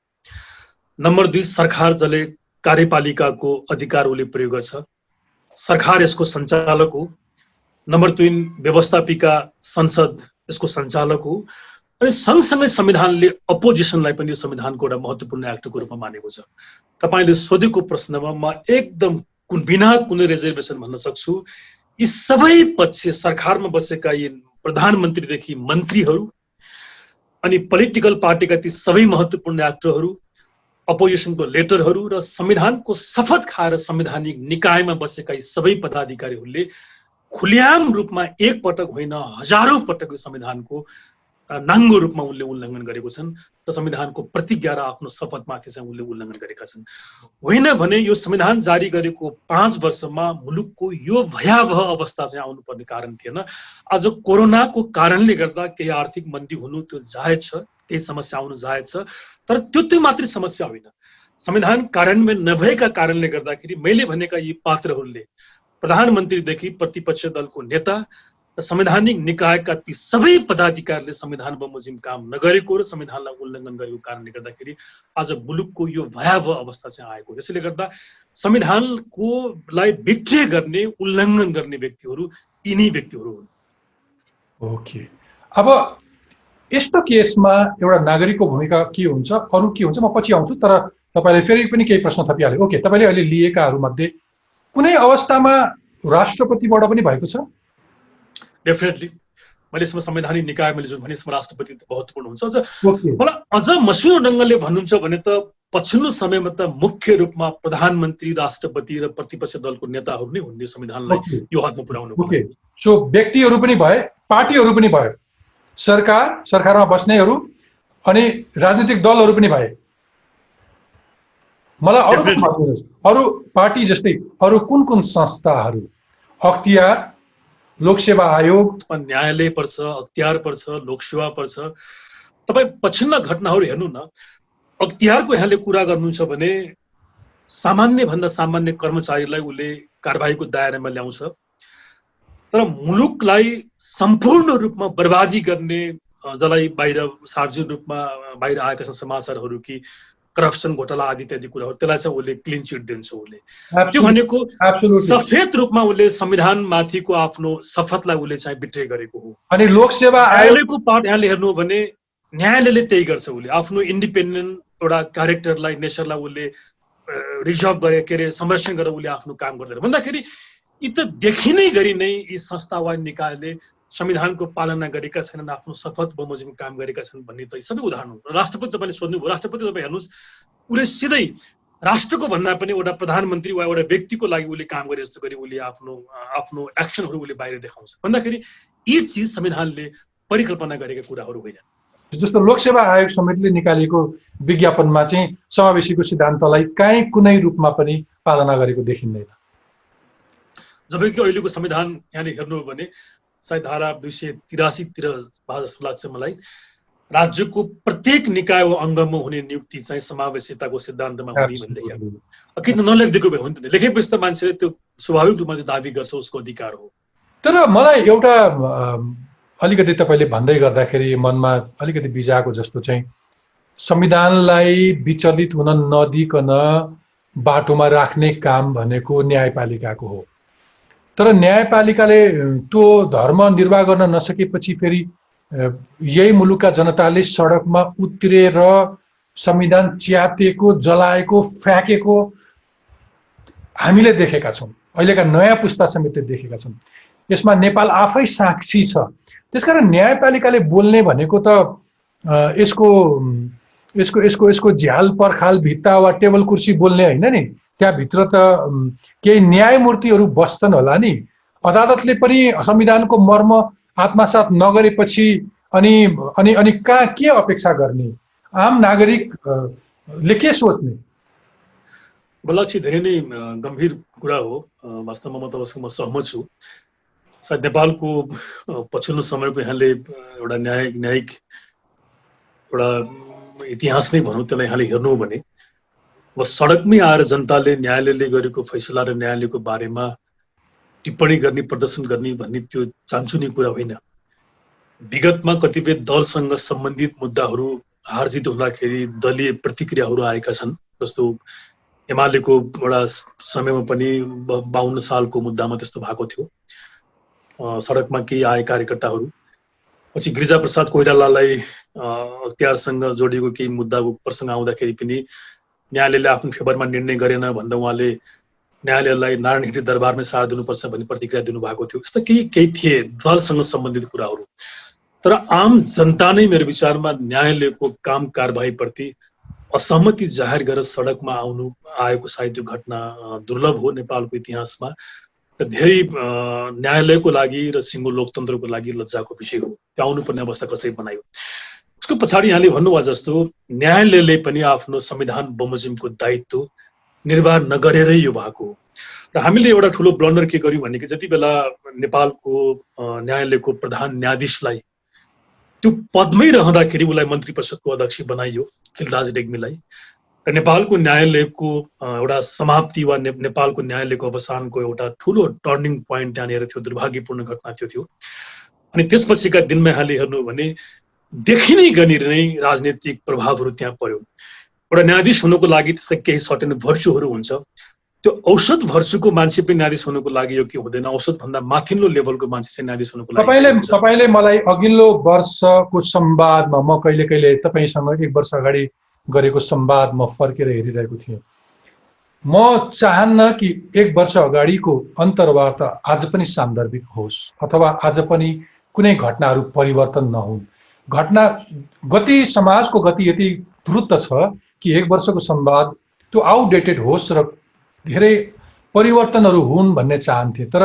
नम्बर 2, सरकार जसले कार्यपालिकाको अधिकार उसले प्रयोग गर्छ, सरकार यसको सञ्चालक हो। नम्बर 3, व्यवस्थापिका संसद यसको सञ्चालक हो। अनि सँगसँगै संविधानले अपोजिसनलाई पनि यो संविधानको एउटा महत्त्वपूर्ण एक्टको रूपमा मानेको छ। तपाईँले सोधेको प्रश्नमा म एकदम बिना कुनै रिजर्भेसन भन्न सक्छु, यी सबै पक्ष, सरकारमा बसेका यी प्रधानमन्त्रीदेखि मन्त्रीहरू अनि पोलिटिकल पार्टीका ती सबै महत्त्वपूर्ण एक्टरहरू, अपोजिसनको लिडरहरू र संविधानको शपथ खाएर संवैधानिक निकायमा बसेका यी सबै पदाधिकारीहरूले खुल्याम रूपमा एक पटक होइन हजारौं पटक संविधानको नाङ्गो रूपमा उनले उल्लङ्घन गरेको छन् र संविधानको प्रतिज्ञा र आफ्नो शपथमाथि चाहिँ उनले उल्लङ्घन गरेका छन्। होइन भने यो संविधान जारी गरेको 5 वर्षमा मुलुकको यो भयावह अवस्था चाहिँ आउनुपर्ने कारण थिएन। आज कोरोनाको कारणले गर्दा केही आर्थिक मन्दी हुनु त्यो जायज छ, केही समस्या आउनु जायज छ, तर त्यो मात्रै समस्या होइन। संविधान कार्यान्वयन नभएका कारणले गर्दाखेरि मैले भनेका यी पात्रहरूले, प्रधानमन्त्रीदेखि प्रतिपक्ष दलको नेता र संवैधानिक निकायका ती सबै पदाधिकारीले संविधान बमोजिम काम नगरेको र संविधानलाई उल्लङ्घन गरेको कारणले गर्दाखेरि आज मुलुकको यो भयावह अवस्था चाहिँ आएको। यसैले गर्दा संविधानकोलाई बिट्रे गर्ने, उल्लङ्घन गर्ने व्यक्तिहरू यिनै व्यक्तिहरू हुन्। ओके, अब यस्तो केसमा एउटा नागरिकको भूमिका के हुन्छ, अरू के हुन्छ, म पछि आउँछु। तर तपाईँले फेरि पनि केही प्रश्न थपिहाल्यो। ओके, तपाईँले अहिले लिएकाहरू मध्ये कुनै अवस्थामा राष्ट्रपतिबाट पनि भएको छ? डेफिनेटली मैले यसमा संवैधानिक निकाय मैले जुन भने यसमा राष्ट्रपति महत्त्वपूर्ण हुन्छ। मलाई अझ मसिनो ढङ्गले भन्नुहुन्छ भने त पछिल्लो समयमा त मुख्य रूपमा प्रधानमन्त्री, राष्ट्रपति र प्रतिपक्ष दलको नेताहरू नै हुन् संविधानलाई यो हदमा पुर्याउनु। ओके, सो व्यक्तिहरू पनि भए, पार्टीहरू पनि भयो, सरकारमा बस्नेहरू अनि राजनीतिक दलहरू पनि भए। मलाई अरू पनि भन्नुहोस्, अरू पार्टी जस्तै अरू कुन कुन संस्थाहरू, अख्तियार, लोकसेवा आयोग, न्यायालय पर्छ, अख्तियार पर्छ, लोकसेवा पर्छ। तपाईँ पछिल्ला घटनाहरू हेर्नु न, अख्तियारको यहाँले कुरा गर्नुहुन्छ भने सामान्य भन्दा सामान्य कर्मचारीलाई उसले कारबाहीको दायरामा ल्याउँछ, तर मुलुकलाई सम्पूर्ण रूपमा बर्बादी गर्ने, जसलाई बाहिर सार्वजनिक रूपमा बाहिर आएका छन् समाचारहरू कि करप्सन, घोटाला आदि इत्यादि कुराहरू, त्यसलाई चाहिँ उसले क्लिन चिट दिन्छ। उसले त्यो भनेको सफेद रूपमा उसले संविधानमाथिको आफ्नो शपथलाई उसले चाहिँ बिट्रे गरेको हो। अनि लोकसेवा आयोगको पार्ट यहाँले हेर्नु हो भने न्यायालयले त्यही गर्छ। उसले आफ्नो इन्डिपेन्डेन्ट एउटा क्यारेक्टरलाई, नेचरलाई उसले रिजर्भ गरे, के अरे संरक्षण गरेर उसले आफ्नो काम गर्दैन। भन्दाखेरि यी त देखिनै गरी नै यी संस्था वा निकायले संविधानको पालना गरेका छैनन्, आफ्नो शपथ बमोजिम काम गरेका छन् भन्ने त सबै उदाहरण हो। राष्ट्रपति तपाईँले सोध्नुभयो, राष्ट्रपति तपाईँ हेर्नुहोस्, उसले सिधै राष्ट्रको भन्दा पनि एउटा प्रधानमन्त्री वा एउटा व्यक्तिको लागि उसले काम गरे जस्तो गरी उसले आफ्नो एक्सनहरू उसले बाहिर देखाउँछ। भन्दाखेरि यी चिज संविधानले परिकल्पना गरेका कुराहरू होइन। जस्तो लोकसेवा आयोग समितिले निकालेको विज्ञापनमा चाहिँ समावेशीको सिद्धान्तलाई काहीँ कुनै रूपमा पनि पालना गरेको देखिँदैन। जबकि अहिलेको संविधान यहाँले हेर्नु हो भने सायद धारा 283 तिर भए जस्तो लाग्छ मलाई, राज्यको प्रत्येक निकाय वा अङ्गमा हुने नियुक्ति चाहिँ समावेशिताको सिद्धान्तमा हुने भन्ने लेखेको छ। किन नलेखिदिएको भए हुन्थ्यो? लेखेपछि त मान्छेले त्यो स्वाभाविक रूपमा त्यो दाबी गर्छ, उसको अधिकार हो। तर मलाई एउटा अलिकति तपाईँले भन्दै गर्दाखेरि मनमा अलिकति बिजाएको जस्तो चाहिँ संविधानलाई विचलित हुन नदिकन बाटोमा राख्ने काम भनेको न्यायपालिकाको हो। तर न्यायपालिकाले त्यो धर्म निर्वाह गर्न नसकेपछि फेरि यही मुलुकका जनताले सडकमा उत्रेर संविधान च्यातेको, जलाएको, फ्याँकेको हामीले देखेका छौँ। अहिलेका नयाँ पुस्ता समेत देखेका छन्। यसमा नेपाल आफै साक्षी छ। त्यसकारण न्यायपालिकाले बोल्ने भनेको त यसको यसको यसको यसको झ्याल पर्खाल भित्ता वा टेबल कुर्सी बोल्ने होइन नि। त्यहाँभित्र त केही न्यायमूर्तिहरू बस्छन् होला नि। अदालतले पनि संविधानको मर्म आत्मसात नगरेपछि अनि अनि अनि कहाँ के अपेक्षा गर्ने? आम नागरिकले के सोच्ने? बल्लक्षी धेरै नै गम्भीर कुरा हो। वास्तवमा म तपाईँसँग सहमत छु। सायद नेपालको पछिल्लो समयको यहाँले एउटा न्यायिक एउटा इतिहास नै भनौँ त्यसलाई यहाँले हेर्नु हो भने अब सडकमै आएर जनताले न्यायालयले गरेको फैसला र न्यायालयको बारेमा टिप्पणी गर्ने, प्रदर्शन गर्ने भन्ने त्यो चान्चुने कुरा होइन। विगतमा कतिपय दलसँग सम्बन्धित मुद्दाहरू हारजित हुँदाखेरि दलीय प्रतिक्रियाहरू आएका छन्। जस्तो एमालेको एउटा समयमा पनि 52 सालको मुद्दामा त्यस्तो भएको थियो। सडकमा केही आए कार्यकर्ताहरू, पछि गिरिजाप्रसाद कोइरालालाई अख्तियारसँग जोडिएको केही मुद्दाको प्रसङ्ग आउँदाखेरि पनि न्यायालयले आफ्नो फेभरमा निर्णय गरेन भन्दा उहाँले न्यायालयलाई नारायण हिँडी दरबारमै सार दिनुपर्छ भन्ने प्रतिक्रिया दिनुभएको थियो। यस्ता केही थिए दलसँग सम्बन्धित कुराहरू। तर आम जनता नै मेरो विचारमा न्यायालयको काम कारबाहीप्रति असहमति जाहेर गरेर सडकमा आएको सायद त्यो घटना दुर्लभ हो नेपालको इतिहासमा। र धेरै न्यायालयको लागि र सिङ्गो लोकतन्त्रको लागि लज्जाको विषय हो। त्यो आउनुपर्ने अवस्था कसरी बनायो? उसको पछाडि यहाँले भन्नुभयो जस्तो न्यायालयले पनि आफ्नो संविधान बमोजिमको दायित्व निर्वाह नगरेरै यो भएको हो। र हामीले एउटा ठुलो ब्लन्डर के गर्यौँ भने जति बेला नेपालको न्यायालयको प्रधान न्यायाधीशलाई त्यो पदमै रहँदाखेरि उसलाई मन्त्री परिषदको अध्यक्ष बनाइयो, खिलराज रेग्मीलाई। र नेपालको न्यायालयको एउटा समाप्ति वा नेपालको न्यायालयको अवसानको एउटा ठुलो टर्निङ पोइन्ट त्यहाँनिर थियो। दुर्भाग्यपूर्ण घटना थियो। अनि त्यसपछिका दिनमा यहाँले हेर्नु भने देखिनै गनी नै राजनीतिक प्रभावहरू त्यहाँ पर्यो। एउटा न्यायाधीश हुनुको लागि त्यस्ता केही सर्टेन भर्चुहरू हुन्छ। त्यो औसत भर्चुको मान्छे पनि न्यायाधीश हुनुको लागि यो के हुँदैन। औसत भन्दा माथिल्लो लेभलको मान्छे चाहिँ न्यायाधीश हुनुको लागि। तपाईले मलाई अघिल्लो वर्षको संवादमा म कहिले तपाईसँग 1 वर्ष अगाडि गरेको संवाद म फर्केर हेरिरहेको थिएँ। म चाहन्न कि 1 वर्ष अगाडिको अन्तर्वार्ता आज पनि सान्दर्भिक होस् अथवा आज पनि कुनै घटनाहरू परिवर्तन नहुन्। गति समाजको गति यति द्रुत छ कि 1 वर्षको संवाद त्यो आउटडेटेड होस् र धेरै परिवर्तनहरू हुन् भन्ने चाहन्थे। तर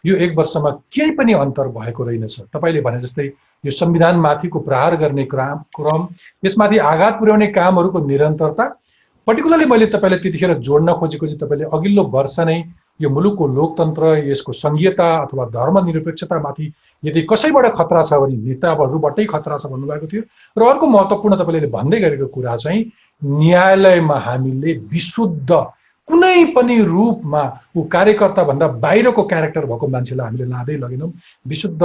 यो 1 वर्षमा केही पनि अन्तर भएको रहेनछ। तपाईले भने जस्तै यो संविधानमाथिको प्रहार गर्ने क्रम, यसमाथि आघात पुर्याउने कामहरूको निरन्तरता, पर्टिकुलरली मैले तपाईँलाई त्यतिखेर जोड्न खोजेको चाहिँ तपाईँले अघिल्लो वर्ष नै यो मुलुकको लोकतन्त्र, यसको संघीयता अथवा धर्मनिरपेक्षतामाथि यदि कसैबाट खतरा छ भने नेताहरूबाटै खतरा छ भन्नुभएको थियो। र अर्को महत्त्वपूर्ण तपाईँले भन्दै गरेको कुरा चाहिँ न्यायालयमा हामीले विशुद्ध कुनै पनि रूपमा ऊ कार्यकर्ता भन्दा बाहिरको क्यारेक्टर भएको मान्छेलाई हामीले लाँदै लगेनौँ। विशुद्ध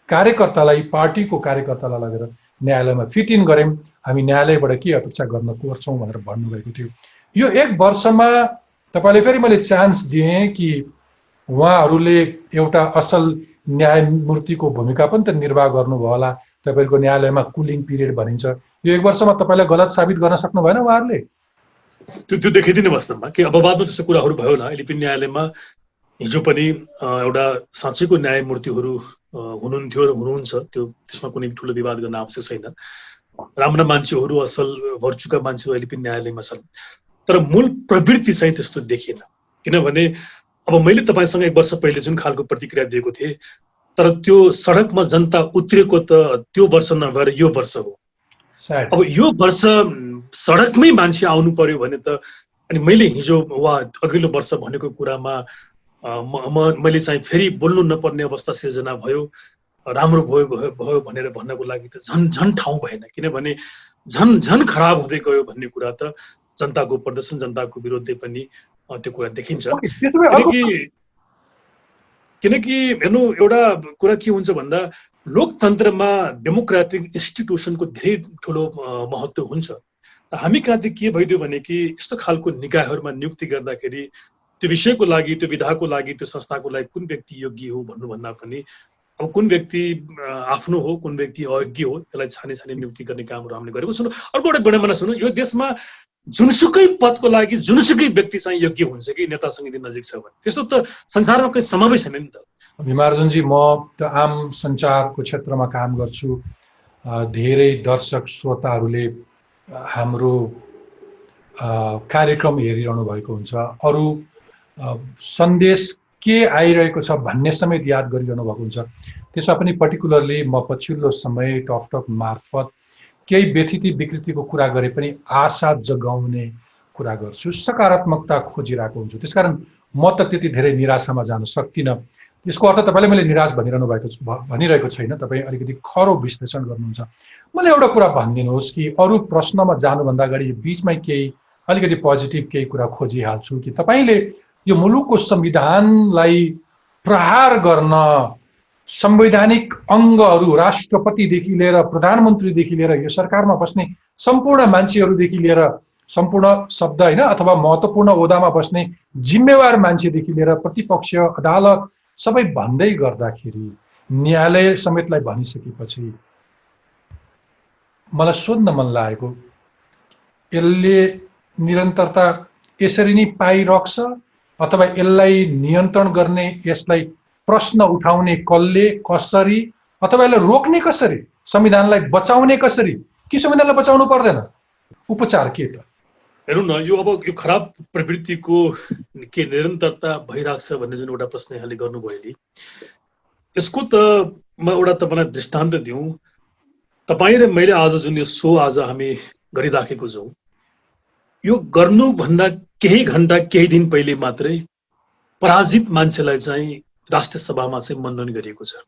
कार्यकर्तालाई, पार्टीको कार्यकर्तालाई लगेर न्यायालयमा फिट इन गऱ्यौँ। हामी न्यायालयबाट के अपेक्षा गर्न कोर्छौँ भनेर भन्नुभएको थियो। यो 1 वर्षमा तपाईँले फेरि मैले चान्स दिएँ कि उहाँहरूले एउटा असल न्यायमूर्तिको भूमिका पनि त निर्वाह गर्नुभयो होला। तपाईँको न्यायालयमा कुलिङ पिरियड भनिन्छ। यो 1 वर्षमा तपाईँलाई गलत साबित गर्न सक्नु भएन उहाँहरूले? त्यो देखिदिने वास्तवमा कि अपवादमा त्यस्तो कुराहरू भयो होला। अहिले पनि न्यायालयमा हिजो पनि एउटा साँच्चैको न्यायमूर्तिहरू हुनुहुन्थ्यो र हुनुहुन्छ। त्यसमा कुनै ठुलो विवाद गर्न आवश्यक छैन। राम्रा मान्छेहरू, असल भर्चुका मान्छेहरू अहिले पनि न्यायालयमा छन्। तर मूल प्रवृत्ति चाहिँ त्यस्तो देखिएन। किनभने अब मैले तपाईँसँग 1 वर्ष पहिले जुन खालको प्रतिक्रिया दिएको थिएँ, तर त्यो सडकमा जनता उत्रेको त त्यो वर्ष नभएर यो वर्ष हो। अब यो वर्ष सडकमै मान्छे आउनु पर्यो भने त, अनि मैले हिजो वा अघिल्लो वर्ष भनेको कुरामा मैले चाहिँ फेरि बोल्नु नपर्ने अवस्था सिर्जना भयो, राम्रो भयो भनेर भन्नको लागि त झन् ठाउँ भएन, किनभने झन् खराब हुँदै गयो भन्ने कुरा त जनताको प्रदर्शन, जनताको विरोधले पनि त्यो कुरा देखिन्छ। किनकि हेर्नु, एउटा कुरा के हुन्छ भन्दा लोकतन्त्रमा डेमोक्रेटिक इन्स्टिट्युसनको धेरै ठुलो महत्त्व हुन्छ। हामी कहाँदेखि के भइदियो भने कि यस्तो खालको निकायहरूमा नियुक्ति गर्दाखेरि त्यो विषयको लागि, त्यो विधाको लागि, त्यो संस्थाको लागि कुन व्यक्ति योग्य हो भन्नुभन्दा पनि अब कुन व्यक्ति आफ्नो हो, कुन व्यक्ति अयोग्य हो, त्यसलाई छानी छानी नियुक्ति गर्ने कामहरू हामीले गरेको छौँ। अर्को एउटा विडम्बना सुन्नु, यो देशमा जुनसुकै पदको लागि जुनसुकै व्यक्ति चाहिँ योग्य हुन्छ कि नेतासँग यदि नजिक छ भने, त्यस्तो त संसारमा कहीँ सम्भवै छैन नि त। भिमार्जनजी, म त आम सञ्चारको क्षेत्रमा काम गर्छु। धेरै दर्शक श्रोताहरूले हाम्रो कार्यक्रम हेरिरहनु भएको हुन्छ, अरू सन्देश के आइरहेको छ भन्ने समेत याद गरिरहनु भएको हुन्छ। त्यसमा पनि पर्टिकुलरली म पछिल्लो समय टकटक मार्फत केही व्यथिति विकृतिको कुरा गरे पनि आशा जगाउने कुरा गर्छु, सकारात्मकता खोजिरहेको हुन्छु। त्यसकारण म त त्यति धेरै निराशामा जान सक्दिनँ। यसको अर्थ तपाईँले मैले निराश भनिरहेको छैन, तपाईँ अलिकति खरो विश्लेषण गर्नुहुन्छ। मलाई एउटा कुरा भनिदिनुहोस् कि अरू प्रश्नमा जानुभन्दा अगाडि बिचमै केही अलिकति पोजिटिभ केही कुरा खोजिहाल्छु कि तपाईँले यो मुलुकको संविधानलाई प्रहार गर्न संवैधानिक अङ्गहरू, राष्ट्रपतिदेखि लिएर प्रधानमन्त्रीदेखि लिएर यो सरकारमा बस्ने सम्पूर्ण मान्छेहरूदेखि लिएर सम्पूर्ण शब्द होइन अथवा महत्त्वपूर्ण ओदामा बस्ने जिम्मेवार मान्छेदेखि लिएर प्रतिपक्ष, अदालत सबै भन्दै गर्दाखेरि, न्यायालय समेतलाई भनिसकेपछि मलाई सोध्न मन लागेको, यसले निरन्तरता यसरी नै पाइरहन्छ अथवा यसलाई नियन्त्रण गर्ने, यसलाई प्रश्न उठाउने कसले, कसरी, अथवा यसलाई रोक्ने कसरी, संविधानलाई बचाउने कसरी, कि संविधानलाई बचाउनु पर्दैन? उपचार के त? हेर्नु न, यो अब यो खराब प्रवृत्तिको के निरन्तरता भइरहेको छ भन्ने जुन एउटा प्रश्न यहाँले गर्नुभयो नि, यसको त म एउटा तपाईँलाई दृष्टान्त दिउँ। तपाईँ र मैले आज जुन यो सो आज हामी गरिराखेको छौँ, यो गर्नुभन्दा केही घन्टा केही दिन पहिले मात्रै पराजित मान्छेलाई चाहिँ राष्ट्रिय सभामा चाहिँ मनोनयन गरिएको छ।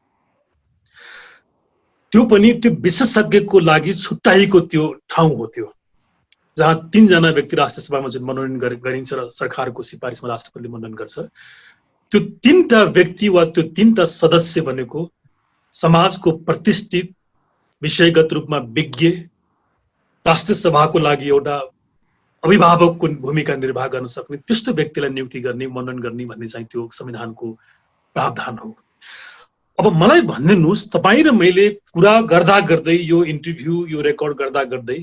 त्यो पनि त्यो विशेषज्ञको लागि छुट्टाइएको त्यो ठाउँ हो, त्यो जहाँ 3 जना व्यक्ति राष्ट्रिय सभामा जुन मनोनयन गरिन्छ र सरकारको सिफारिसमा राष्ट्रपतिले मनोनयन गर्छ, त्यो 3टा व्यक्ति वा त्यो 3टा सदस्य भनेको समाजको प्रतिष्ठित, विषयगत रूपमा विज्ञ, राष्ट्रिय सभाको लागि एउटा अभिभावकको भूमिका निर्वाह गर्न सक्ने त्यस्तो व्यक्तिलाई नियुक्ति गर्ने, मनोनयन गर्ने भन्ने चाहिँ त्यो संविधानको प्रावधान हो। अब मलाई भनिदिनुहोस्, तपाईँ र मैले कुरा गर्दा गर्दै, यो इन्टरभ्यू, यो रेकर्ड गर्दा गर्दै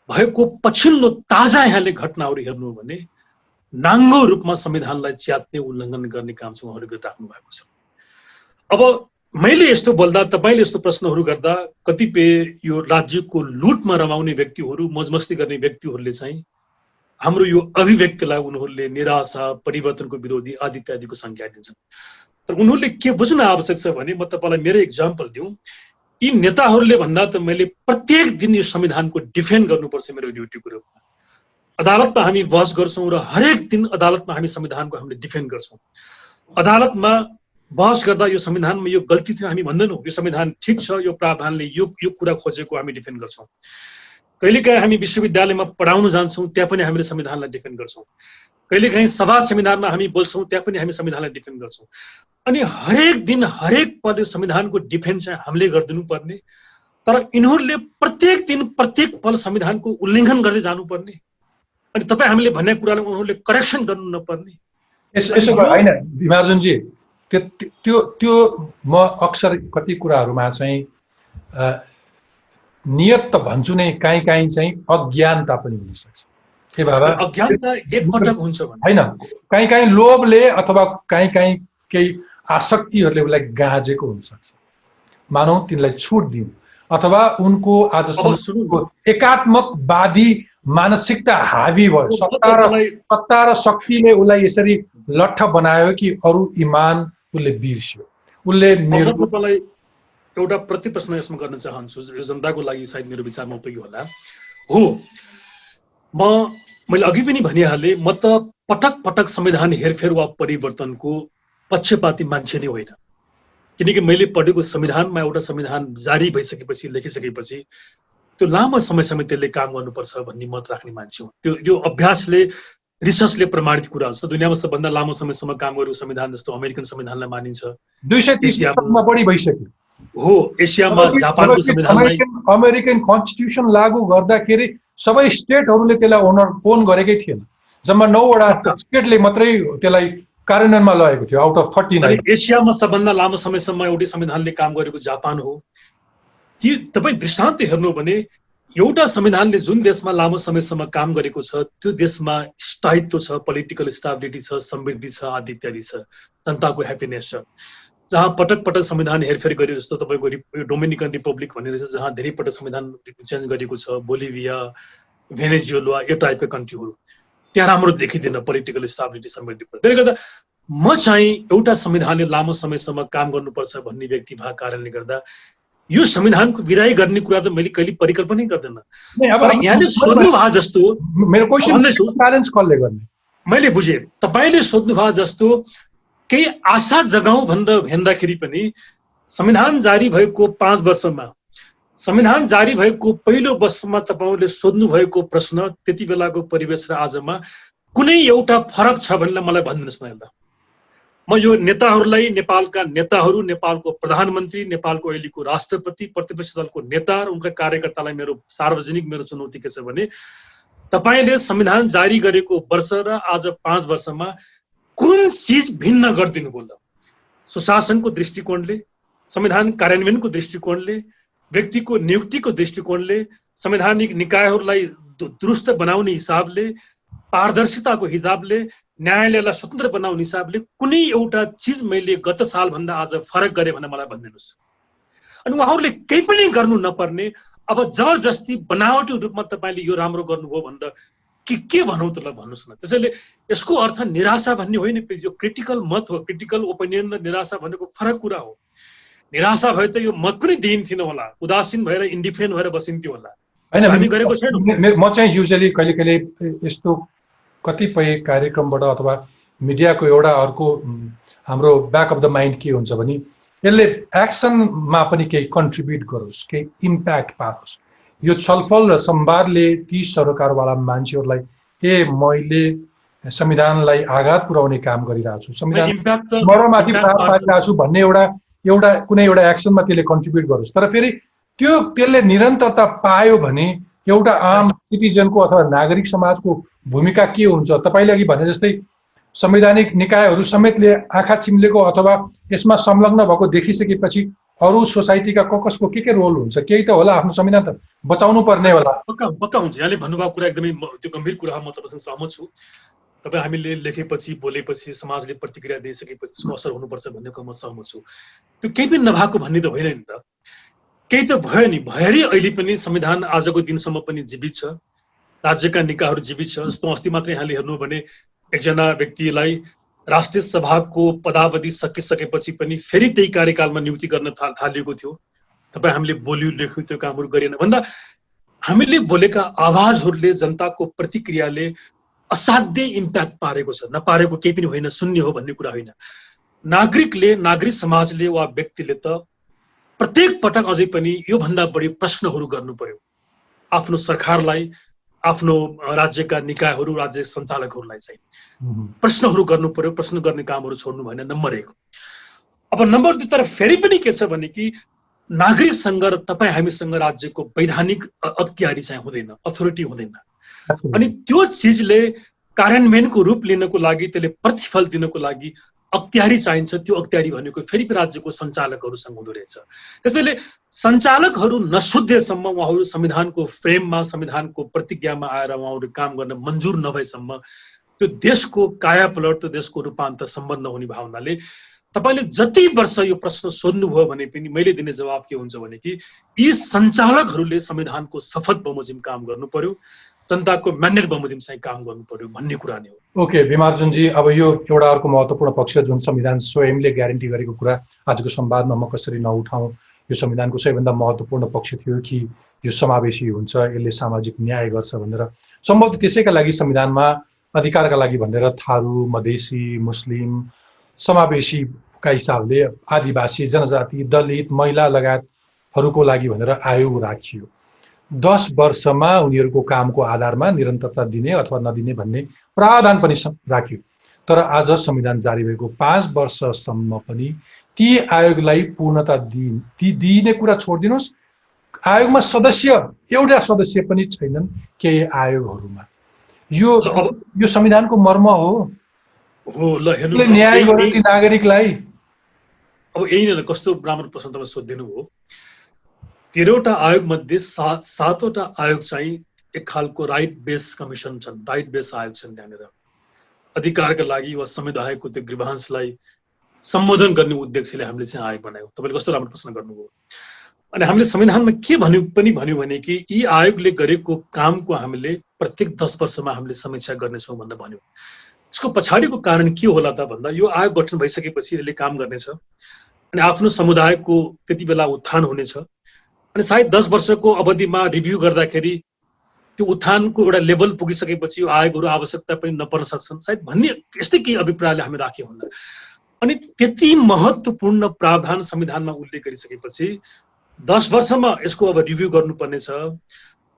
भएको पछिल्लो ताजा यहाँले घटनाहरू हेर्नु हो भने नाङ्गो रूपमा संविधानलाई च्यात्ने, उल्लङ्घन गर्ने काम चाहिँ उहाँले गरिराख्नु भएको छ। अब मैले यस्तो बोल्दा, तपाईँले यस्तो प्रश्नहरू गर्दा कतिपय यो राज्यको लुटमा रमाउने व्यक्तिहरू, मजमस्ती गर्ने व्यक्तिहरूले चाहिँ हाम्रो यो अभिव्यक्तिलाई उनीहरूले निराशा, परिवर्तनको विरोधी आदि इत्यादिको संज्ञा दिन्छन्। तर उनीहरूले के बुझ्न आवश्यक छ भने, म तपाईँलाई मेरो इक्जाम्पल दिउँ, यी नेताहरूले भन्दा त मैले प्रत्येक दिन यो संविधानको डिफेन्ड गर्नुपर्छ मेरो ड्युटीको रूपमा। अदालतमा हामी बहस गर्छौँ र हरेक दिन अदालतमा हामी संविधानको हामीले डिफेन्ड गर्छौँ। अदालतमा बहस गर्दा यो संविधानमा यो गल्ती थियो हामी भन्दैनौँ, यो संविधान ठिक छ, यो प्रावधानले यो कुरा खोजेको हामी डिफेन्ड गर्छौँ। कहिलेकाहीँ हामी विश्वविद्यालयमा पढाउन जान्छौँ, त्यहाँ पनि हामीले संविधानलाई डिफेन्ड गर्छौँ। कहिलेकाहीँ सभा सेमिनारमा हामी बोल्छौँ, त्यहाँ पनि हामी संविधानलाई डिफेन्ड गर्छौँ। अनि हरेक दिन हरेक पल यो संविधानको डिफेन्ड चाहिँ हामीले गरिदिनु पर्ने, तर यिनीहरूले प्रत्येक दिन प्रत्येक पल संविधानको उल्लङ्घन गर्दै जानुपर्ने, अनि तपाईँ हामीले भन्ने कुरालाई उनीहरूले करेक्सन गर्नु नपर्ने। यसो होइन भिमार्जनजी, त्यो म अक्सर कति कुराहरूमा चाहिँ नियत त भन्छु नै, काहीँ काहीँ चाहिँ अज्ञानता पनि हुनसक्छ। के बाबा, अज्ञानता एकपटक हुन्छ होइन, काहीँ काहीँ लोभले अथवा काहीँ काहीँ केही आसक्तिहरूले उसलाई गाँजेको हुनसक्छ। मानौ तिनलाई छुट दिउँ, अथवा उनको आजसम्मको एकात्मकवादी मानसिकता हावी भयो, सत्ता र शक्तिले उसलाई यसरी लट्ठ बनायो कि अरू इमान उसले बिर्स्यो। उसले तपाईँलाई एउटा प्रति प्रश्न यसमा गर्न चाहन्छु, यो जनताको लागि सायद मेरो विचारमा उपयोगी होला। हो, म मैले अघि पनि भनिहालेँ, म त पटक पटक संविधान हेरफेर वा परिवर्तनको पक्षपाती मान्छे नै होइन। किनकि मैले पढेको संविधानमा एउटा संविधान जारी भइसकेपछि, लेखिसकेपछि त्यो लामो समयसम्म त्यसले काम गर्नुपर्छ भन्ने मत राख्ने मान्छे हो। त्यो अभ्यासले, रिसर्चले प्रमाणित कुरा छ। दुनियाँमा सबभन्दा लामो समयसम्म काम गरेको संविधान जस्तो अमेरिकन संविधानलाई मानिन्छ। 230 एसियामा बढी भइसक्यो। हो, एसियामा जापानको संविधानलाई अमेरिकन कन्स्टिट्युसन लागू गर्दाखेरि सबै स्टेटहरूले त्यसलाई ओन गरेकै थिएन। जम्मा 9 वटा स्टेटले मात्रै त्यसलाई कार्यान्वयनमा लगेको थियो आउट अफ 39। अनि एसियामा सबभन्दा लामो समयसम्म एउटै संविधानले काम गरेको जापान हो। ती तपाईँ दृष्टान्त हेर्नु भने एउटा संविधानले जुन देशमा लामो समयसम्म काम गरेको छ त्यो देशमा स्थायित्व छ, पोलिटिकल स्टेबिलिटी छ, समृद्धि छ, आदि इत्यादि छ, जनताको ह्याप्पिनेस छ। जहाँ पटक पटक संविधान हेरफेर गरियो, जस्तो तपाईँको डोमिनिकन रिपब्लिक भन्ने रहेछ जहाँ धेरै पटक संविधान चेन्ज गरेको छ, बोलिभिया, भेनेजुएला, यो टाइपका कन्ट्रीहरू, त्यहाँ राम्रो देखिँदैन पोलिटिकल स्टेबिलिटी, समृद्धि। त्यसले गर्दा म चाहिँ एउटा संविधानले लामो समयसम्म काम गर्नुपर्छ भन्ने व्यक्ति भएको कारणले गर्दा यो संविधानको विदाई गर्ने कुरा त मैले कहिले परिकल्पनै गर्दैन। यहाँले सोध्नु भएको जस्तो मेरो क्वेशन मैले बुझेँ, तपाईँले सोध्नु भएको जस्तो केही आशा जगाउँ भन्दाखेरि पनि संविधान जारी भएको 5 वर्षमा, संविधान जारी भएको पहिलो वर्षमा तपाईँले सोध्नु भएको प्रश्न, त्यति बेलाको परिवेश र आजमा कुनै एउटा फरक छ भनेर मलाई भनिदिनुहोस् न। एउटा म यो नेताहरूलाई, नेपालका नेताहरू, नेपालको प्रधानमन्त्री, नेपालको अहिलेको राष्ट्रपति, प्रतिपक्ष दलको नेता र उनका कार्यकर्तालाई मेरो सार्वजनिक मेरो चुनौती के छ भने तपाईँले संविधान जारी गरेको वर्ष र आज 5 वर्षमा कुन चीज भिन्न गरिदिनु भयो? सुशासनको दृष्टिकोणले, संविधान कार्यान्वयनको दृष्टिकोणले, व्यक्तिको नियुक्तिको दृष्टिकोणले, संवैधानिक निकायहरूलाई दुरुस्त बनाउने हिसाबले, पारदर्शिताको हिसाबले, न्यायालयलाई स्वतन्त्र बनाउने हिसाबले कुनै एउटा चिज मैले गत साल भन्दा आज फरक गरे भनेर मलाई भनिदिनुहोस्। अनि उहाँहरूले केही पनि गर्नु नपर्ने, अब जबरजस्ती बनावटी रूपमा तपाईँले यो राम्रो गर्नुभयो भनेर के भनौँ त ल भन्नुहोस् न। त्यसैले यसको अर्थ निराशा भन्ने होइन, यो क्रिटिकल मत हो। क्रिटिकल ओपिनियन र निराशा भनेको फरक कुरा हो। निराशा भए त यो मत पनि दिइन्थेन होला, उदासीन भएर इन्डिफरेन्ट भएर बसिन्थ्यो होला। हामी गरेको छैनौँ। म चाहिँ युजली कहिले कहिले यस्तो कतिपय कार्यक्रमबाट अथवा मिडियाको एउटा अर्को हाम्रो ब्याक अफ द माइन्ड के हुन्छ भने यसले एक्सनमा पनि केही कन्ट्रिब्युट गरोस्, केही इम्प्याक्ट पारोस्। यो छलफल र संवादले ती सरकारवाला मान्छेहरूलाई मैले संविधानलाई आघात पुर्याउने काम गरिरहेको छु, संविधान मरमाथि पार पारिरहेको छु भन्ने एउटा कुनै एउटा एक्सनमा त्यसले कन्ट्रिब्युट गरोस्। तर फेरि त्यसले निरन्तरता पायो भने एउटा आम सिटिजनको अथवा नागरिक समाजको भूमिका के हुन्छ? तपाईँले अघि भने जस्तै संवैधानिक निकायहरू समेतले आँखा चिम्लेको अथवा यसमा संलग्न भएको देखिसकेपछि अरू सोसाइटीका कसको के रोल हुन्छ? केही त होला, आफ्नो संविधान त बचाउनु पर्ने होला। पक्का हुन्छ। यहाँले भन्नुभएको कुरा एकदमै त्यो गम्भीर कुरा, म तपाईँसँग सहमत छु। तपाईँ हामीले लेखेपछि, बोलेपछि, समाजले प्रतिक्रिया दिइसकेपछि त्यसको असर हुनुपर्छ भन्नेको म सहमत छु। त्यो केही पनि नभएको भन्ने त होइन नि त, केही त भयो नि। भएरै अहिले पनि संविधान आजको दिनसम्म पनि जीवित छ, राज्यका निकायहरू जीवित छ। जस्तो अस्ति मात्रै यहाँले हेर्नु भने एकजना व्यक्तिलाई राष्ट्रिय सभाको पदावधि सकिसकेपछि पनि फेरि त्यही कार्यकालमा नियुक्ति गर्न थालिएको थियो। तपाईँ हामीले बोल्यो, लेख्यो, त्यो कामहरू गरेन भन्दा हामीले बोलेका आवाजहरूले, जनताको प्रतिक्रियाले असाध्यै इम्प्याक्ट पारेको छ। नपारेको केही पनि होइन, शून्य हो भन्ने कुरा होइन। नागरिक समाजले वा व्यक्तिले त प्रत्येक पटक अझै पनि योभन्दा बढी प्रश्नहरू गर्नु पर्यो आफ्नो सरकारलाई, आफ्नो राज्यका निकायहरू, राज्य सञ्चालकहरूलाई चाहिँ प्रश्नहरू गर्नु पर्यो। प्रश्न गर्ने कामहरू छोड्नु भएन, नम्बर 1। अब नम्बर 2 तर फेरि पनि के छ भने कि नागरिकसँग र तपाईँ हामीसँग राज्यको वैधानिक अख्तियारी चाहिँ हुँदैन, अथोरिटी हुँदैन। अनि त्यो चिजले कार्यान्वयनको रूप लिनको लागि, त्यसले प्रतिफल दिनको लागि अख्तियारी चाहिन्छ। त्यो अख्तियारी भनेको फेरि राज्यको सञ्चालकहरूसँग हुँदो रहेछ। त्यसैले सञ्चालकहरू नसुध्देसम्म, उहाँहरू संविधानको फ्रेममा, संविधानको प्रतिज्ञामा आएर उहाँहरू काम गर्न मन्जुर नभएसम्म त्यो देशको कायापलट, त्यो देशको रूपान्तर सम्बन्ध नहुने भावनाले तपाईँले जति वर्ष यो प्रश्न सोध्नुभयो भने पनि मैले दिने जवाब के हुन्छ भने कि यी सञ्चालकहरूले संविधानको शपथ बमोजिम काम गर्नु पर्यो, जनताको म्यान्डेट बमोजिम चाहिँ काम गर्नु पर्यो भन्ने कुरा नै हो। ओके भिमार्जुनजी, अब यो एउटा अर्को महत्त्वपूर्ण पक्ष जुन संविधान स्वयंले ग्यारेन्टी गरेको कुरा आजको संवादमा म कसरी नउठाउँ यो संविधानको सबैभन्दा महत्त्वपूर्ण पक्ष थियो कि यो समावेशी हुन्छ, यसले सामाजिक न्याय गर्छ भनेर। सम्भवतः त्यसैका लागि संविधानमा अधिकारका लागि भनेर थारू, मधेसी, मुस्लिम, समावेशीका हिसाबले आदिवासी, जनजाति, दलित, महिला लगायतहरूको लागि भनेर आयोग राखियो। 10 वर्षमा उनीहरूको कामको आधारमा निरन्तरता दिने अथवा नदिने भन्ने प्रावधान पनि राखियो। तर आज संविधान जारी भएको 5 वर्षसम्म पनि ती आयोगलाई पूर्णता दिने कुरा छोडिदिनुहोस्, आयोगमा एउटा सदस्य पनि छैनन् केही आयोगहरूमा। यो संविधानको मर्म हो। ल हेर्नु न्याय गर्नु ती नागरिकलाई। अब यही नै कस्तो राम्रो प्रश्न तपाईँ सोधिदिनु हो। 13वटा आयोग मध्ये 7वटा आयोग चाहिँ एक खालको राइट बेस कमिसन छन्, राइट बेस आयोग छन्। त्यहाँनिर अधिकारका लागि वा समुदायको त्यो ग्रीभान्सलाई सम्बोधन गर्ने उद्देश्यले हामीले चाहिँ आयोग बनायौँ। तपाईँले कस्तो राम्रो प्रश्न गर्नुभयो। अनि हामीले संविधानमा के भन्यो भने कि यी आयोगले गरेको कामको हामीले प्रत्येक 10 वर्षमा हामीले समीक्षा गर्नेछौँ भनेर भन्यो। यसको पछाडिको कारण के होला त भन्दा यो आयोग गठन भइसकेपछि यसले काम गर्नेछ अनि आफ्नो समुदायको त्यति बेला उत्थान हुनेछ अनि सायद 10 वर्षको अवधिमा रिभ्यू गर्दाखेरि त्यो उत्थानको एउटा लेभल पुगिसकेपछि यो आयोगहरू आवश्यकता पनि नपर्न सक्छन् सायद भन्ने यस्तै केही अभिप्रायले हामी राख्यौँ हुन्न। अनि त्यति महत्त्वपूर्ण प्रावधान संविधानमा उल्लेख गरिसकेपछि 10 वर्षमा यसको अब रिभ्यू गर्नुपर्नेछ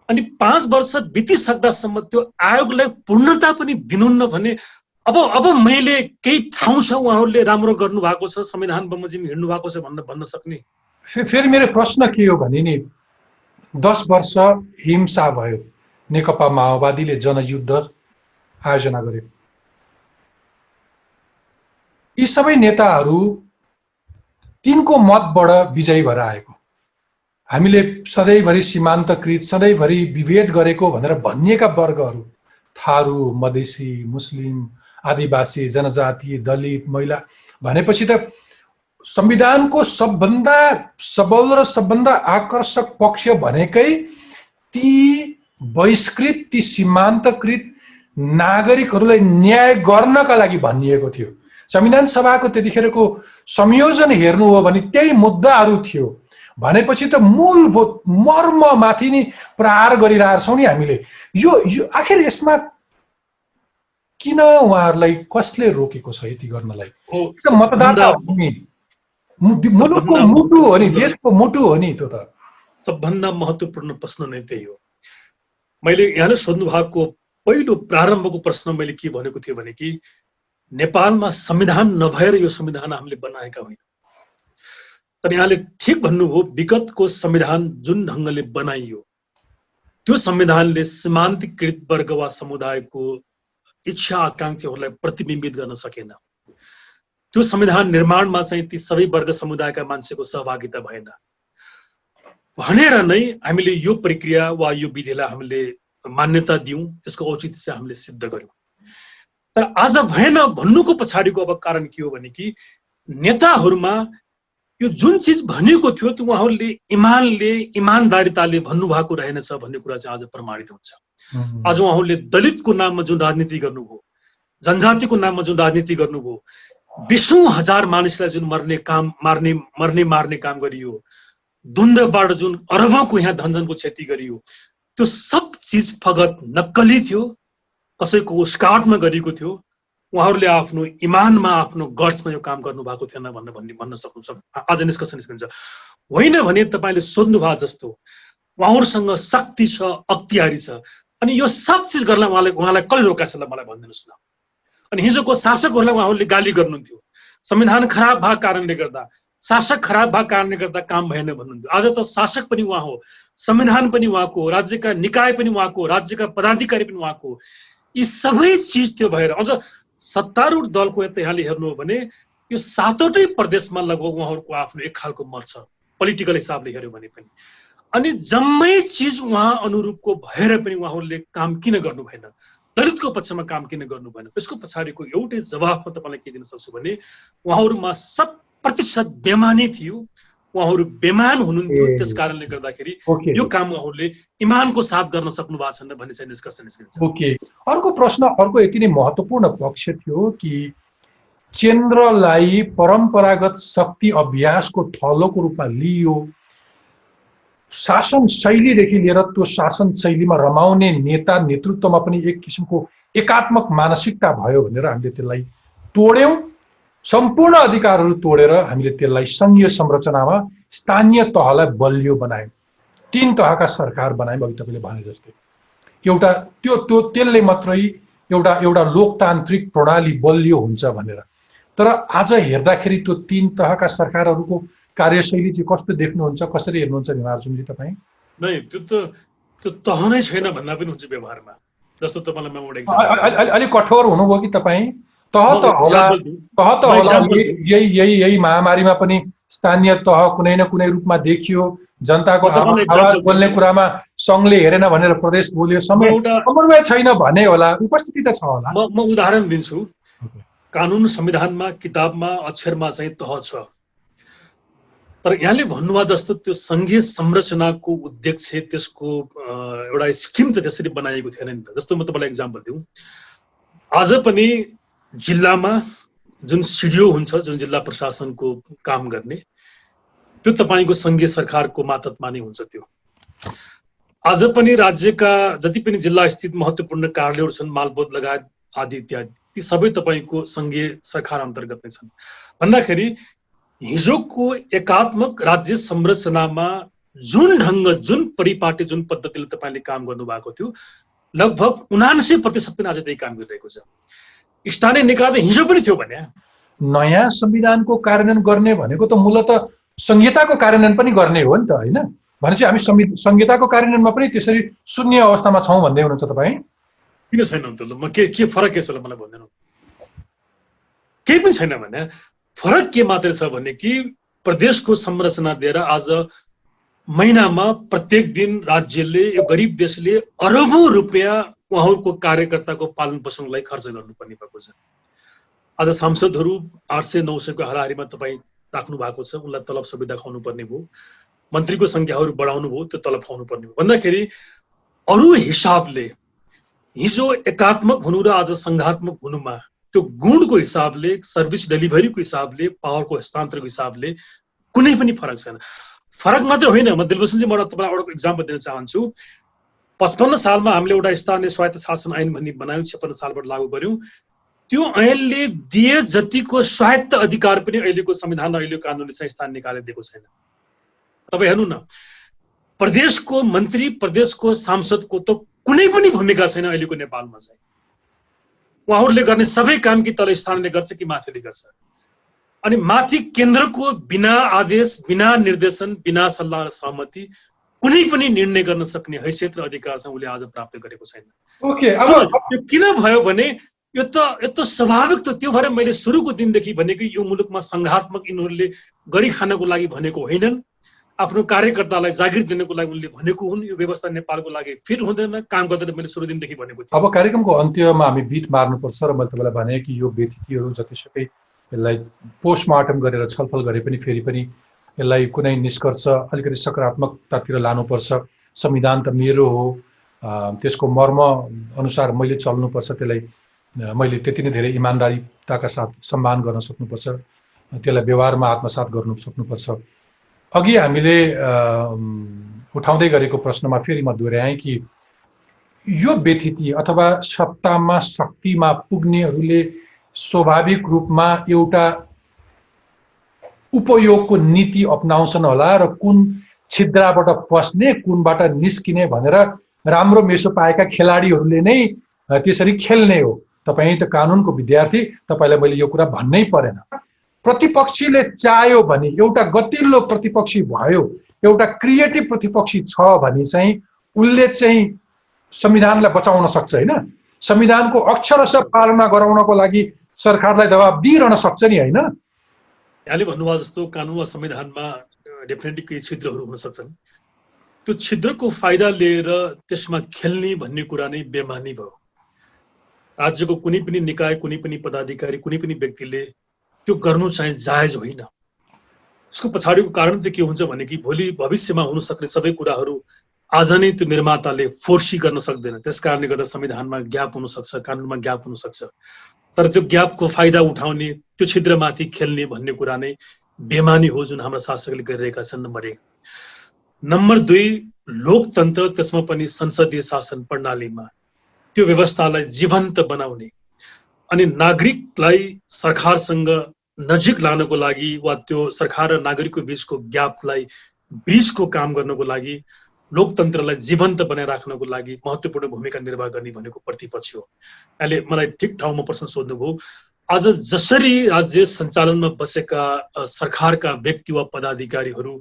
अनि 5 वर्ष बितिसक्दासम्म त्यो आयोगलाई पूर्णता पनि दिनुहुन्न भने अब मैले केही ठाउँ छ उहाँहरूले राम्रो गर्नु भएको छ, संविधान बमोजिम हिँड्नु भएको छ भन्न सक्ने। फेरि मेरो प्रश्न के हो भने नि 10 वर्ष हिंसा भयो, नेकपा माओवादीले जनयुद्ध आयोजना गर्यो, यी सबै नेताहरू तिनको मतबाट विजयी भएर आएको। हामीले सधैँभरि सीमान्तकृत, सधैँभरि विभेद गरेको भनेर भनिएका वर्गहरू थारू, मधेसी, मुस्लिम, आदिवासी, जनजाति, दलित, महिला भनेपछि त संविधानको सबभन्दा सबल र सबभन्दा आकर्षक पक्ष भनेकै ती बहिष्कृत, ती सीमान्तकृत नागरिकहरूलाई न्याय गर्नका लागि भनिएको थियो। संविधान सभाको त्यतिखेरको संयोजन हेर्नु हो भने त्यही मुद्दाहरू थियो भनेपछि त मूलभूत मर्ममाथि नि प्रहार गरिरहेका छौँ नि हामीले। यो आखिर यसमा किन उहाँहरूलाई कसले रोकेको छ यति गर्नलाई? मतदाता हो नि, मुलुकको मुटु हो नि, देशको मुटु हो नि। त्यो त सबभन्दा महत्त्वपूर्ण प्रश्न नै त्यही हो। मैले यहाँले सोध्नु भएको पहिलो प्रारम्भको प्रश्न मैले के भनेको थिएँ भने कि नेपालमा संविधान नभएर यो संविधान हामीले बनाएका होइन। तर यहाँले ठिक भन्नुभयो, विगतको संविधान जुन ढङ्गले बनाइयो त्यो संविधानले सीमान्तकृत वर्ग वा समुदायको इच्छा आकांक्षाहरूलाई प्रतिबिम्बित गर्न सकेन। त्यो संविधान निर्माणमा चाहिँ ती सबै वर्ग समुदायका मान्छेको सहभागिता भएन भनेर नै हामीले यो प्रक्रिया वा यो विधिलाई हामीले मान्यता दियौँ, यसको औचित्य चाहिँ हामीले सिद्ध गर्यौँ। तर आज भएन भन्नुको पछाडिको अब कारण के हो भने कि नेताहरूमा यो जुन चिज भनिएको थियो त्यो उहाँहरूले इमानदारिताले भन्नुभएको रहेनछ भन्ने कुरा चाहिँ आज प्रमाणित हुन्छ। आज उहाँहरूले दलितको नाममा जुन राजनीति गर्नुभयो, जनजातिको नाममा जुन राजनीति गर्नुभयो, 20,000 मानिसलाई जुन मार्ने काम गरियो, द्वन्द्वबाट जुन अरबौंको यहाँ धनजनको क्षति गरियो, त्यो सब चिज फगत नक्कली थियो, कसैको उसकाटमा गरिएको थियो। उहाँहरूले आफ्नो इमानमा, आफ्नो गट्समा यो काम गर्नु भएको थिएन भन्न सक्नुहुन्छ। आज निष्कर्ष निस्किन्छ। होइन भने तपाईँले सोध्नु भएको जस्तो उहाँहरूसँग शक्ति छ, अख्तियारी छ, अनि यो सब चिज गर्न उहाँलाई कसले रोकाछ मलाई भनिदिनुहोस् न। अनि हिजोको शासकहरूलाई उहाँहरूले गाली गर्नुहुन्थ्यो, संविधान खराब भएको कारणले गर्दा, शासक खराब भएको कारणले गर्दा काम भएन भन्नुहुन्थ्यो। आज त शासक पनि उहाँ हो, संविधान पनि उहाँको, राज्यका निकाय पनि उहाँको, राज्यका पदाधिकारी पनि उहाँको। यी सबै चिज त्यो भएर अझ सत्तारूढ दलको यहाँले हेर्नु हो भने यो 7वटै प्रदेशमा लगभग उहाँहरूको आफ्नो एक खालको मत छ पोलिटिकल हिसाबले हेर्यो भने पनि। अनि जम्मै चिज उहाँ अनुरूपको भएर पनि उहाँहरूले काम किन गर्नु भएन, दलितको पक्षमा काम किन गर्नु भएन? यसको पछाडिको एउटै जवाफ म तपाईँलाई के दिन सक्छु भने उहाँहरूमा 100% बेमानी थियो, उहाँहरू बेमान हुनुहुन्थ्यो। त्यस कारणले गर्दाखेरि यो काम उहाँहरूले इमानको साथ गर्न सक्नु भएको छैन भन्ने चाहिँ निष्कर्ष निस्किन्छ। ओके, अर्को प्रश्न, अर्को यति नै महत्त्वपूर्ण पक्ष थियो कि केन्द्रलाई परम्परागत शक्ति अभ्यासको थलोको रूपमा लियो शासन शैलीदेखि लिएर त्यो शासन शैलीमा रमाउने नेता नेतृत्वमा पनि एक किसिमको एकात्मक मानसिकता भयो भनेर हामीले त्यसलाई तोड्यौं। सम्पूर्ण अधिकारहरू तोडेर हामीले त्यसलाई संघीय संरचनामा स्थानीय तहलाई बलियो बनायौं। 3 तहका सरकार बनायौं, अघि तपाईले भने जस्तै। एउटा त्यो त्यसले मात्रै एउटा लोकतान्त्रिक प्रणाली बलियो हुन्छ भनेर। तर आज हेर्दाखेरि त्यो 3 तहका सरकारहरूको कार्यशैली चाहिँ कस्तो देख्नुहुन्छ, कसरी हेर्नुहुन्छ निमार्जुङजी तपाईँ? नै त्यो तह नै छैन भन्दा पनि हुन्छ व्यवहारमा। जस्तो तपाईलाई म एउटा एक्जाम्पल, अलि कठोर हुनुभयो कि तपाईँ? तह त होला, यही महामारीमा पनि स्थानीय तह कुनै न कुनै रूपमा देखियो। जनताको आवाज बोल्ने कुरामा संघले हेरेन भनेर प्रदेश बोल्यो। समन्वय छैन भने होला, उपस्थिति त छ होला। म उदाहरण दिन्छु। कानुन, संविधानमा, किताबमा, अक्षरमा चाहिँ तह छ, तर यहाँले भन्नुभयो जस्तो त्यो संघीय संरचनाको उद्देश्य, त्यसको एउटा स्किम त त्यसरी बनाइएको थिएन नि त। जस्तो म तपाईँलाई एक्जाम्पल दिउँ, आज पनि जिल्लामा जुन सिडिओ हुन्छ, जुन जिल्ला प्रशासनको काम गर्ने, त्यो तपाईँको संघीय सरकारको मातहतमा नै हुन्छ। त्यो आज पनि राज्यका जति पनि जिल्ला स्थित महत्त्वपूर्ण कार्यालयहरू छन्, मालपोत लगायत आदि इत्यादि, ती सबै तपाईँको संघीय सरकार अन्तर्गत नै छन्। भन्दाखेरि हिजोको एकात्मक राज्य संरचनामा जुन ढङ्ग, जुन परिपाटी, जुन पद्धतिले तपाईँले काम गर्नुभएको थियो, लगभग 79% पनि आज त्यही काम गरिरहेको छ। स्थानीय निकाय हिजो पनि थियो भने नयाँ संविधानको कार्यान्वयन गर्ने भनेको त मूलतः संहिताको कार्यान्वयन पनि गर्ने हो नि त, होइन? भनेपछि हामी संहिताको कार्यान्वयनमा पनि त्यसरी शून्य अवस्थामा छौँ भन्दै हुनुहुन्छ तपाईँ? किन छैन त? म के फरक के छ ल, मलाई भन्दैन। केही पनि छैन भने फरक के मात्रै छ भने कि प्रदेशको संरचना दिएर आज महिनामा प्रत्येक दिन राज्यले, यो गरिब देशले अरबौं रुपियाँ उहाँहरूको कार्यकर्ताको पालन पोषणलाई खर्च गर्नुपर्ने भएको छ। आज सांसदहरू 800-900 को हाराहारीमा तपाईँ राख्नु भएको छ, उनलाई तलब सुविधा खुवाउनु पर्ने भयो। मन्त्रीको संख्याहरू बढाउनु भयो, त्यो तलब खुवाउनु पर्ने भयो। भन्दाखेरि अरू हिसाबले हिजो एकात्मक हुनु र आज संघात्मक हुनुमा त्यो गुणको हिसाबले, सर्भिस डेलिभरीको हिसाबले, पावरको हस्तान्तरको हिसाबले कुनै पनि फरक छैन। फरक मात्रै होइन, म दिलबहादुरजी म तपाईँलाई एउटा इक्जाम्पल दिन चाहन्छु। 55 सालमा हामीले एउटा स्थानीय स्वायत्त शासन ऐन भन्ने बनायौँ, 56 सालबाट लागू गर्यौँ। त्यो ऐनले दिए जतिको स्वायत्त अधिकार पनि अहिलेको संविधान र अहिलेको कानुनले चाहिँ स्थानीय निकायले दिएको छैन। तपाईँ हेर्नु न, प्रदेशको मन्त्री, प्रदेशको सांसदको त कुनै पनि भूमिका छैन अहिलेको नेपालमा चाहिँ। उहाँहरूले गर्ने सबै काम कि तल स्थानले गर्छ कि माथिले गर्छ। अनि माथि केन्द्रको बिना आदेश, बिना निर्देशन, बिना सल्लाह र सहमति कुनै पनि निर्णय गर्न सक्ने हैसियत र अधिकार चाहिँ उसले आज प्राप्त गरेको छैन। ओके, अब यो किन भयो भने यो त स्वाभाविक त त्यो भएर मैले सुरुको दिनदेखि भनेको यो मुलुकमा संघात्मक यिनीहरूले गरी खानको लागि भनेको होइनन्, आफ्नो कार्यकर्तालाई जागिर दिनको लागि उनले भनेको हुन्। यो व्यवस्था नेपालको लागि फिट हुँदैन, काम गर्दैन, मैले सुरु दिनदेखि भनेको थिएँ। अब कार्यक्रमको अन्त्यमा हामी बिट मार्नुपर्छ र मैले तपाईँलाई भने कि यो व्यतिथिहरू जतिसुकै यसलाई पोस्टमार्टम गरेर छलफल गरे पनि फेरि पनि यसलाई कुनै निष्कर्ष अलिकति सकारात्मकतातिर लानुपर्छ। संविधान त मेरो हो, त्यसको मर्म अनुसार मैले चल्नुपर्छ, त्यसलाई मैले त्यति नै धेरै इमान्दारिताका साथ सम्मान गर्न सक्नुपर्छ, त्यसलाई व्यवहारमा आत्मसात गर्नु सक्नुपर्छ। अघि हामीले उठाउँदै गरेको प्रश्नमा फेरि म दोहोऱ्याएँ कि यो व्यतिथि अथवा सत्तामा, शक्तिमा पुग्नेहरूले स्वाभाविक रूपमा एउटा उपयोगको नीति अपनाउँछन् होला र कुन छिद्राबाट पस्ने, कुनबाट निस्किने भनेर राम्रो मेसो पाएका खेलाडीहरूले नै त्यसरी खेल्ने हो। तपाईँ त कानुनको विद्यार्थी, तपाईँलाई मैले यो कुरा भन्नै परेन। प्रतिपक्षीले चाह्यो भने, एउटा गतिलो प्रतिपक्षी भयो, एउटा क्रिएटिभ प्रतिपक्षी छ भने चाहिँ उसले चाहिँ संविधानलाई बचाउन सक्छ, होइन? संविधानको अक्षरशः पालना गराउनको लागि सरकारलाई दबाब दिइरहन सक्छ नि, होइन? यहाँले भन्नुभयो जस्तो कानुन वा संविधानमा डेफिनेटली केही छिद्रहरू हुन सक्छन्। त्यो छिद्रको फाइदा लिएर त्यसमा खेल्ने भन्ने कुरा नै बेमानी भयो। राज्यको कुनै पनि निकाय, कुनै पनि पदाधिकारी, कुनै पनि व्यक्तिले त्यो गर्नु चाहिँ जायज होइन। यसको पछाडिको कारण त के हुन्छ भने कि भोलि भविष्यमा हुन सक्ने सबै कुराहरू आज नै त्यो निर्माताले फोर्सी गर्न सक्दैन। त्यस कारणले गर्दा संविधानमा ग्याप हुन सक्छ, कानुनमा ग्याप हुन सक्छ। तर त्यो ग्यापको फाइदा उठाउने, त्यो छिद्रमाथि खेल्ने भन्ने कुरा नै बेमानी हो जुन हाम्रा शासकले गरिरहेका छन्, नम्बर 1। नम्बर 2 लोकतन्त्र, त्यसमा पनि संसदीय शासन प्रणालीमा त्यो व्यवस्थालाई जीवन्त बनाउने अनि नागरिकलाई सरकारसँग नजिक लानको लागि वा त्यो सरकार र नागरिकको बीचको ग्यापलाई ब्रिजको काम गर्नको लागि लोकतन्त्रलाई जीवन्त बनाइराख्नको लागि महत्त्वपूर्ण भूमिका निर्वाह गर्ने भनेको प्रतिपक्ष हो। अहिले मलाई ठिक ठाउँमा प्रश्न सोध्नुभयो। आज जसरी राज्य सञ्चालनमा बसेका सरकारका व्यक्ति वा पदाधिकारीहरू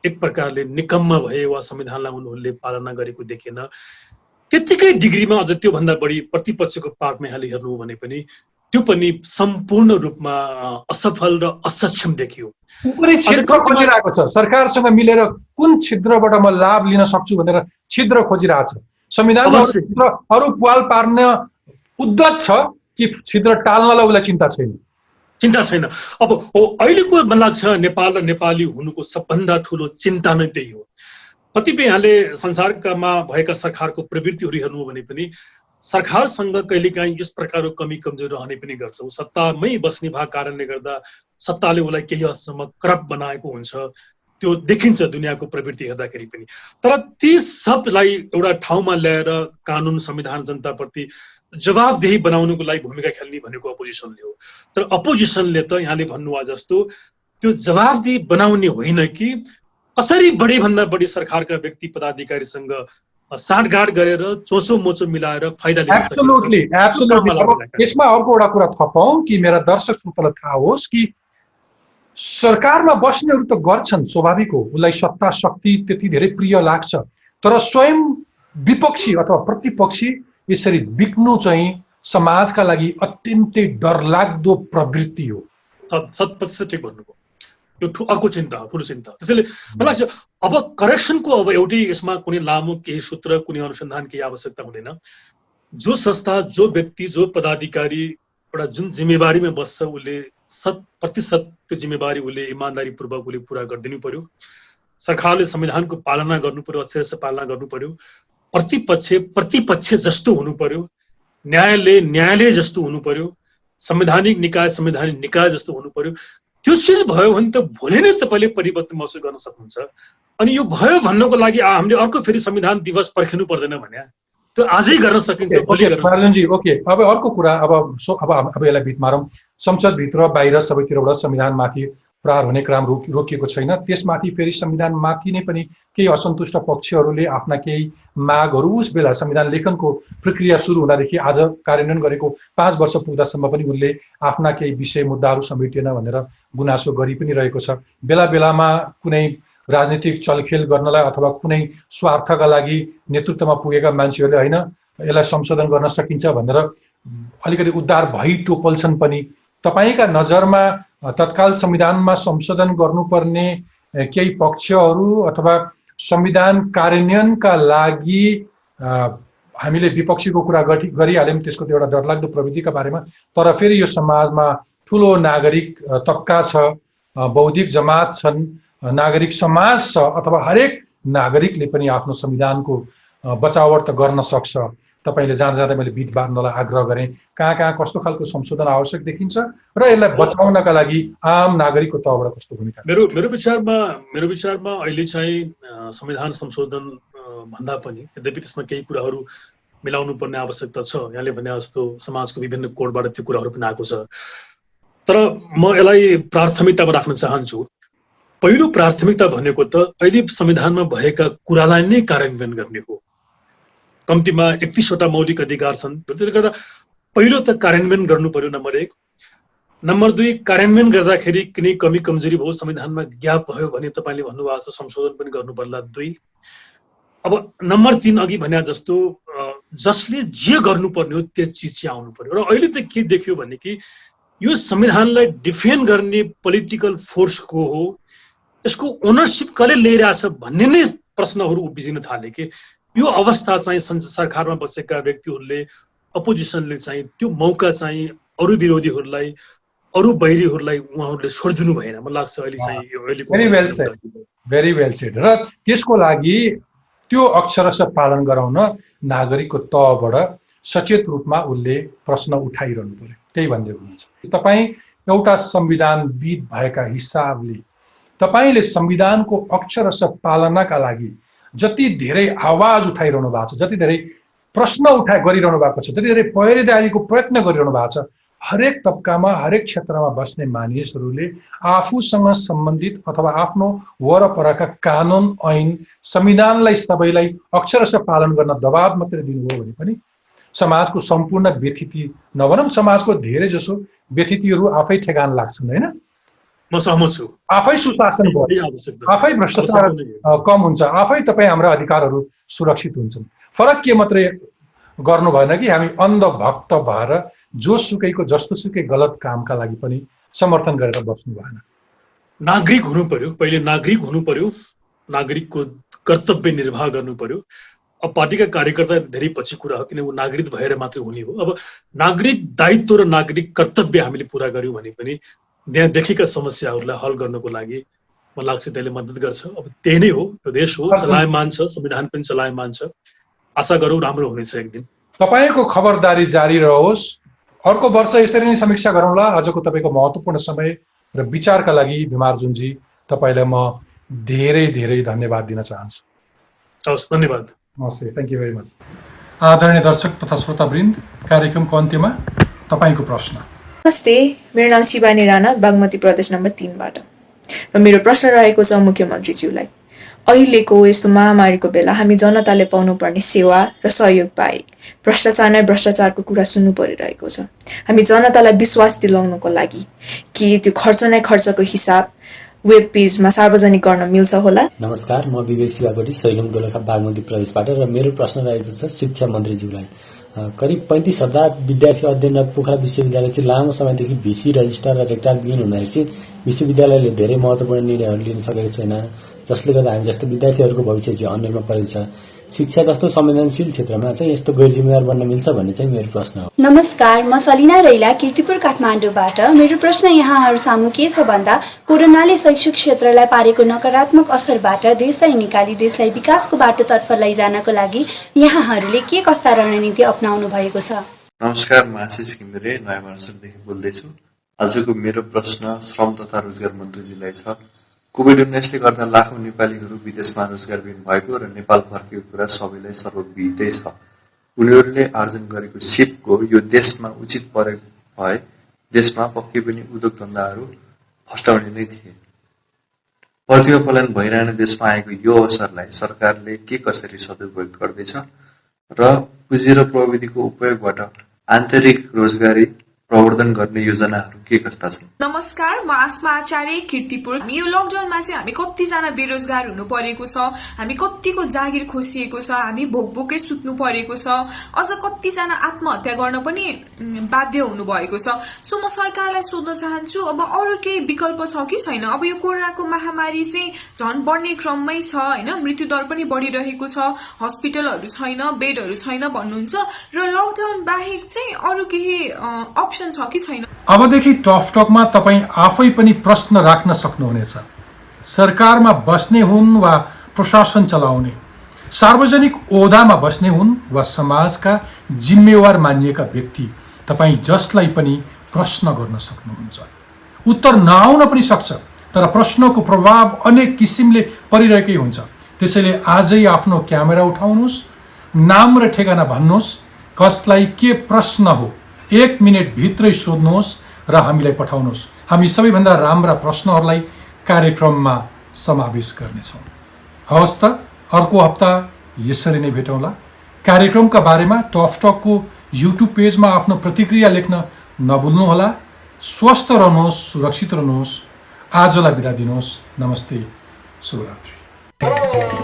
एक प्रकारले निकम्मा भए वा संविधानलाई उनीहरूले पालना गरेको देखेन, त्यतिकै डिग्रीमा अझ त्योभन्दा बढी प्रतिपक्षको पार्टमा यहाँले हेर्नु हो भने पनि त्यो पनि सम्पूर्ण रूपमा असफल र असक्षम देखियो। कुनै छिद्र खोजिरहेको छ, सरकारसँग मिलेर कुन छिद्रबाट म लाभ लिन सक्छु भनेर छिद्र खोजिरहेको छ। संविधानमा अरू पुवाल पार्न उद्यत छ कि छिद्र टाल्नलाई उसलाई चिन्ता छैन। अब अहिलेको मलाई लाग्छ नेपाल र नेपाली हुनुको सबभन्दा ठुलो चिन्ता नै त्यही हो। कतिपय यहाँले संसारमा भएका सरकारको प्रवृत्तिहरू हेर्नु हो भने पनि सरकारसँग कहिलेकाहीँ यस प्रकारको कमी कमजोरी रहने पनि गर्छ। सत्तामै बस्ने भएको कारणले गर्दा सत्ताले उसलाई केही हदसम्म करप्ट बनाएको हुन्छ, त्यो देखिन्छ दुनियाँको प्रवृत्ति हेर्दाखेरि पनि। तर ती सबलाई एउटा ठाउँमा ल्याएर कानुन, संविधान, जनताप्रति जवाबदेही बनाउनुको लागि भूमिका खेल्ने भनेको अपोजिसनले हो। तर अपोजिसनले त यहाँले भन्नुभयो जस्तो त्यो जवाबदेही बनाउने होइन कि कसरी बढीभन्दा बढी सरकारका व्यक्ति पदाधिकारीसँग साँठगाँठ गरेर चोचो मोचो मिलाएर फाइदा लिन सकिन्छ। एब्सोल्युटली। यसमा अर्को एउटा कुरा थपौँ कि मेरा दर्शक श्रोतालाई थाहा होस् कि सरकारमा बस्नेहरू त गर्छन्, स्वाभाविक हो, उसलाई सत्ता शक्ति त्यति धेरै प्रिय लाग्छ। तर स्वयं विपक्षी अथवा प्रतिपक्षी यसरी बिक्नु चाहिँ समाजका लागि अत्यन्तै डरलाग्दो प्रवृत्ति हो। 100% ठिक भन्नुभयो। यो अर्को चिन्ता हो, ठुलो चिन्ता। त्यसैले मलाई लाग्छ अब करेक्सनको अब एउटै यसमा कुनै लामो केही सूत्र, कुनै अनुसन्धान केही आवश्यकता हुँदैन। जो संस्था, जो व्यक्ति, जो पदाधिकारी एउटा जुन जिम्मेवारीमा बस्छ उसले 100% त्यो जिम्मेवारी उसले इमान्दारीपूर्वक उसले पुरा गरिदिनु पर्यो। सरकारले संविधानको पालना गर्नु पर्यो, अक्षरशः पालना गर्नु पर्यो। प्रतिपक्ष जस्तो हुनु पर्यो, न्यायालय जस्तो हुनु पर्यो, संवैधानिक निकाय जस्तो हुनु पर्यो। त्यो चिज भयो भने त भोलि नै तपाईँले परिवर्तन महसुस गर्न सक्नुहुन्छ। अनि यो भयो भन्नको लागि हामीले अर्को फेरि संविधान दिवस पर्खिनु पर्दैन भने त्यो आजै गर्न सकिन्छ, भोलि गर्न सकिन्छ। ओके, अब अर्को कुरा, अब यसलाई बिट मारौँ। संसदभित्र बाहिर सबैतिरबाट संविधानमाथि प्रहार हुने क्रम रोकिएको छैन। त्यसमाथि फेरि संविधानमाथि नै पनि केही असन्तुष्ट पक्षहरूले आफ्ना केही मागहरू उस बेला संविधान लेखनको प्रक्रिया सुरु हुँदादेखि आज कार्यान्वयन गरेको 5 वर्ष पुग्दासम्म पनि उनले आफ्ना केही विषय मुद्दाहरू समेटेन भनेर गुनासो गरि पनि रहेको छ। बेला बेलामा कुनै राजनीतिक चलखेल गर्नलाई अथवा कुनै स्वार्थका लागि नेतृत्वमा पुगेका मान्छेहरूले होइन यसलाई संशोधन गर्न सकिन्छ भनेर अलिकति उद्धार भई टोपल्छन् पनि। तपाईका नजरमा तत्काल संविधानमा संशोधन गर्नुपर्ने केही पक्षहरू अथवा संविधान कार्यान्वयनका लागि हामीले विपक्षीको कुरा गरिहाल्यौँ, त्यसको त्यो एउटा डरलाग्दो प्रवृत्तिका बारेमा। तर फेरि यो समाजमा ठुलो नागरिक तबका छ, बौद्धिक जमात छन्, नागरिक समाज छ, अथवा हरेक नागरिकले पनि आफ्नो संविधानको बचावट त गर्न सक्छ। तपाईले जाँदा मैले बिट बार्नलाई आग्रह गरेँ कहाँ कहाँ कस्तो खालको संशोधन आवश्यक देखिन्छ र यसलाई बचाउनका लागि आम नागरिकको तहबाट कस्तो भूमिका? मेरो विचारमा अहिले चाहिँ संविधान संशोधन भन्दा पनि यद्यपि त्यसमा केही कुराहरू मिलाउनु पर्ने आवश्यकता छ। यहाँले भने जस्तो समाजको विभिन्न कोडबाट त्यो कुराहरू पनि आएको छ। तर म यसलाई प्राथमिकतामा राख्न चाहन्छु। पहिलो प्राथमिकता भनेको त अहिले संविधानमा भएका कुरालाई नै कार्यान्वयन गर्ने हो। कम्तीमा 31वटा मौलिक अधिकार छन्, त्यसले गर्दा पहिलो त कार्यान्वयन गर्नु पर्यो, नम्बर 1। नम्बर 2, कार्यान्वयन गर्दाखेरि कुनै कमी कमजोरी भयो, संविधानमा ग्याप भयो भने तपाईँले भन्नुभएको छ संशोधन पनि गर्नु पर्ला, 2। अब नम्बर 3 अघि भने जस्तो जसले जे गर्नुपर्ने हो त्यो चिज चाहिँ आउनु पर्यो। र अहिले त के देखियो भने कि यो संविधानलाई डिफेन्ड गर्ने पोलिटिकल फोर्स को हो, यसको ओनरसिप कसले लिइरहेछ भन्ने नै प्रश्नहरू उब्जिन थाले कि यो अवस्था चाहिँ सरकारमा बसेका व्यक्तिहरूले, अपोजिसनले चाहिँ त्यो मौका चाहिँ अरू विरोधीहरूलाई, अरू बैरीहरूलाई उहाँहरूले छोडिदिनु भएन। मलाई लाग्छ अहिले चाहिँ भेरी वेल सेड। र त्यसको लागि त्यो अक्षरशः पालन गराउन नागरिकको तहबाट सचेत रूपमा उसले प्रश्न उठाइरहनु पर्यो। त्यही भन्दै हुनुहुन्छ तपाईँ एउटा संविधानविद भएका हिसाबले तपाईले संविधानको अक्षरशः पालनाका लागि जति धेरै आवाज उठाइरहनु भएको छ, जति धेरै प्रश्न गरिरहनु भएको छ, जति धेरै पहरेदारीको प्रयत्न गरिरहनु भएको छ, हरेक तबकामा हरेक क्षेत्रमा बस्ने मानिसहरूले आफूसँग सम्बन्धित अथवा आफ्नो वरपरका कानुन ऐन संविधानलाई सबैलाई अक्षरशः पालन गर्न दबाब मात्रै दिनुभयो भने पनि समाजको सम्पूर्ण व्यथिति नभनौँ, समाजको धेरै जसो व्यथितिहरू आफै ठेगान लाग्छन्, होइन? म सहमत छु। आफै सुशासन बढ्छ, आफै भ्रष्टाचार कम हुन्छ, आफै तपाईँ हाम्रा अधिकारहरू सुरक्षित हुन्छन्। फरक के मात्रै गर्नु भएन कि हामी अन्धभक्त भएर जोसुकैको जस्तोसुकै गलत कामका लागि पनि समर्थन गरेर बस्नु भएन। नागरिक हुनु पर्यो, पहिले नागरिक हुनु पर्यो, नागरिकको कर्तव्य निर्वाह गर्नु पर्यो। अब पार्टीका कार्यकर्ता धेरै पछि कुरा हो, किन ऊ नागरिक भएर मात्रै हुने हो। अब नागरिक दायित्व र नागरिक कर्तव्य हामीले पुरा गर्यौँ भने पनि त्यहाँ देखेका समस्याहरूलाई हल गर्नको लागि मलाई लाग्छ त्यसले मद्दत गर्छ। अब त्यही नै हो, यो देश हो, चलायमान छ, संविधान पनि चलायमान छ। आशा गरौँ राम्रो हुनेछ एक दिन। तपाईको खबरदारी जारी रहोस्। अर्को वर्ष यसरी नै समीक्षा गरौँला। आजको तपाईको महत्त्वपूर्ण समय र विचारका लागि भिमार्जुनजी तपाईलाई म धेरै धेरै धन्यवाद दिन चाहन्छु। हवस्, धन्यवाद। नमस्ते, थ्याङ्क यू भेरी मच। आदरणीय दर्शक तथा श्रोतावृन्द, कार्यक्रमको अन्त्यमा तपाईको प्रश्न। नमस्ते, मेरो नाम शिवानी राणा, बागमती प्रदेश नम्बर 3 बाट। र मेरो प्रश्न रहेको छ मुख्यमन्त्रीज्यूलाई। अहिलेको यस्तो महामारीको बेला हामी जनताले पाउनुपर्ने सेवा र सहयोग बाहेक भ्रष्टाचार नै भ्रष्टाचारको कुरा सुन्नु परिरहेको छ। हामी जनतालाई विश्वास दिलाउनको लागि के त्यो खर्च नै खर्चको हिसाब वेब पेजमा सार्वजनिक गर्न मिल्छ होला? नमस्कार, म विवेक शिवाकोटी, सैलुङ दोलखा, बागमती प्रदेशबाट। र मेरो प्रश्न रहेको छ शिक्षा मन्त्रीज्यूलाई। करिब 35,000 विद्यार्थी अध्ययनरत पोखरा विश्वविद्यालय चाहिँ लामो समयदेखि भिसी रजिस्ट्रार र रेक्टार विहीन हुँदाखेरि चाहिँ विश्वविद्यालयले धेरै महत्त्वपूर्ण निर्णयहरू लिन सकेको छैन, जसले गर्दा हामी जस्तो विद्यार्थीहरूको भविष्य चाहिँ अन्यलमा परेको छ। शिक्षा जस्तो संवेदनशील क्षेत्रमा चाहिँ यस्तो गैर जिम्मेदार बन्न मिल्छ भन्ने चाहिँ मेरो प्रश्न हो। नमस्कार, म सलिना रैला, कीर्तिपुर, काठमाडौँबाट। मेरो प्रश्न यहाँहरू सामु के छ भन्दा कोरोनाले शैक्षिक क्षेत्रलाई पारेको नकारात्मक असरबाट देशलाई निकाली देशलाई विकासको बाटोतर्फ लैजानको लागि यहाँहरूले के कस्ता रणनीति अपनाउनु भएको छ? नमस्कार, म आशिष घिमिरे, नयाँ महाराष्ट्रदेखि बोल्दैछु। आजको मेरो प्रश्न श्रम तथा रोजगार मन्त्रीजीलाई छ। कोभिड-19ले गर्दा लाखौं नेपालीहरू विदेशमा रोजगारविहीन भएको र नेपाल फर्केको कुरा सबैलाई सर्वविदितै छ। उनीहरूले आर्जन गरेको सिपको यो देशमा उचित प्रयोग भए देशमा पक्कै पनि उद्योग धन्दाहरू फस्टाउने नै थिए। प्रतिभा पलायन भइरहने देशमा आएको यो अवसरलाई सरकारले के कसरी सदुपयोग गर्दैछ र पुँजी र प्रविधिको उपयोगबाट आन्तरिक रोजगारी प्रवर्धन गर्ने योजनाहरू के कस्ता छन्? नमस्कार, म आस्मा आचार्य, कीर्तिपुर। यो लकडाउनमा चाहिँ हामी कतिजना बेरोजगार हुनु परेको छ, हामी कतिको जागिर खोसिएको छ, हामी भोकभोकै सुत्नु परेको छ, अझ कतिजना आत्महत्या गर्न पनि बाध्य हुनु भएको छ। सो म सरकारलाई सोध्न चाहन्छु, अब अरू केही विकल्प छ कि छैन? अब यो कोरोनाको महामारी चाहिँ झन् बढ्ने क्रममै छ, होइन? मृत्युदर पनि बढिरहेको छ, हस्पिटलहरू छैन, बेडहरू छैन भन्नुहुन्छ, र लकडाउन बाहेक चाहिँ अरू केही अप्सन छ कि छैन? अबदेखि टकमा तपाईँ आफै पनि प्रश्न राख्न सक्नुहुनेछ। सरकारमा बस्ने हुन् वा प्रशासन चलाउने, सार्वजनिक ओहदामा बस्ने हुन् वा समाजका जिम्मेवार मानिएका व्यक्ति, तपाईँ जसलाई पनि प्रश्न गर्न सक्नुहुन्छ। उत्तर नआउन पनि सक्छ, तर प्रश्नको प्रभाव अनेक किसिमले परिरहेकै हुन्छ। त्यसैले आजै आफ्नो क्यामेरा उठाउनुहोस्, नाम र ठेगाना भन्नुहोस्, कसलाई के प्रश्न हो 1 मिनेट भित्रै सोध्नुहोस् र हामीलाई पठाउनुहोस्। हामी सबैभन्दा राम्रा प्रश्नहरूलाई कार्यक्रममा समावेश गर्नेछौँ। हवस् त, अर्को हप्ता यसरी नै भेटौँला। कार्यक्रमका बारेमा टकको युट्युब पेजमा आफ्नो प्रतिक्रिया लेख्न नभुल्नुहोला। स्वस्थ रहनुहोस्, सुरक्षित रहनुहोस्। आजलाई बिदा दिनुहोस्। नमस्ते, शुभरात्रि।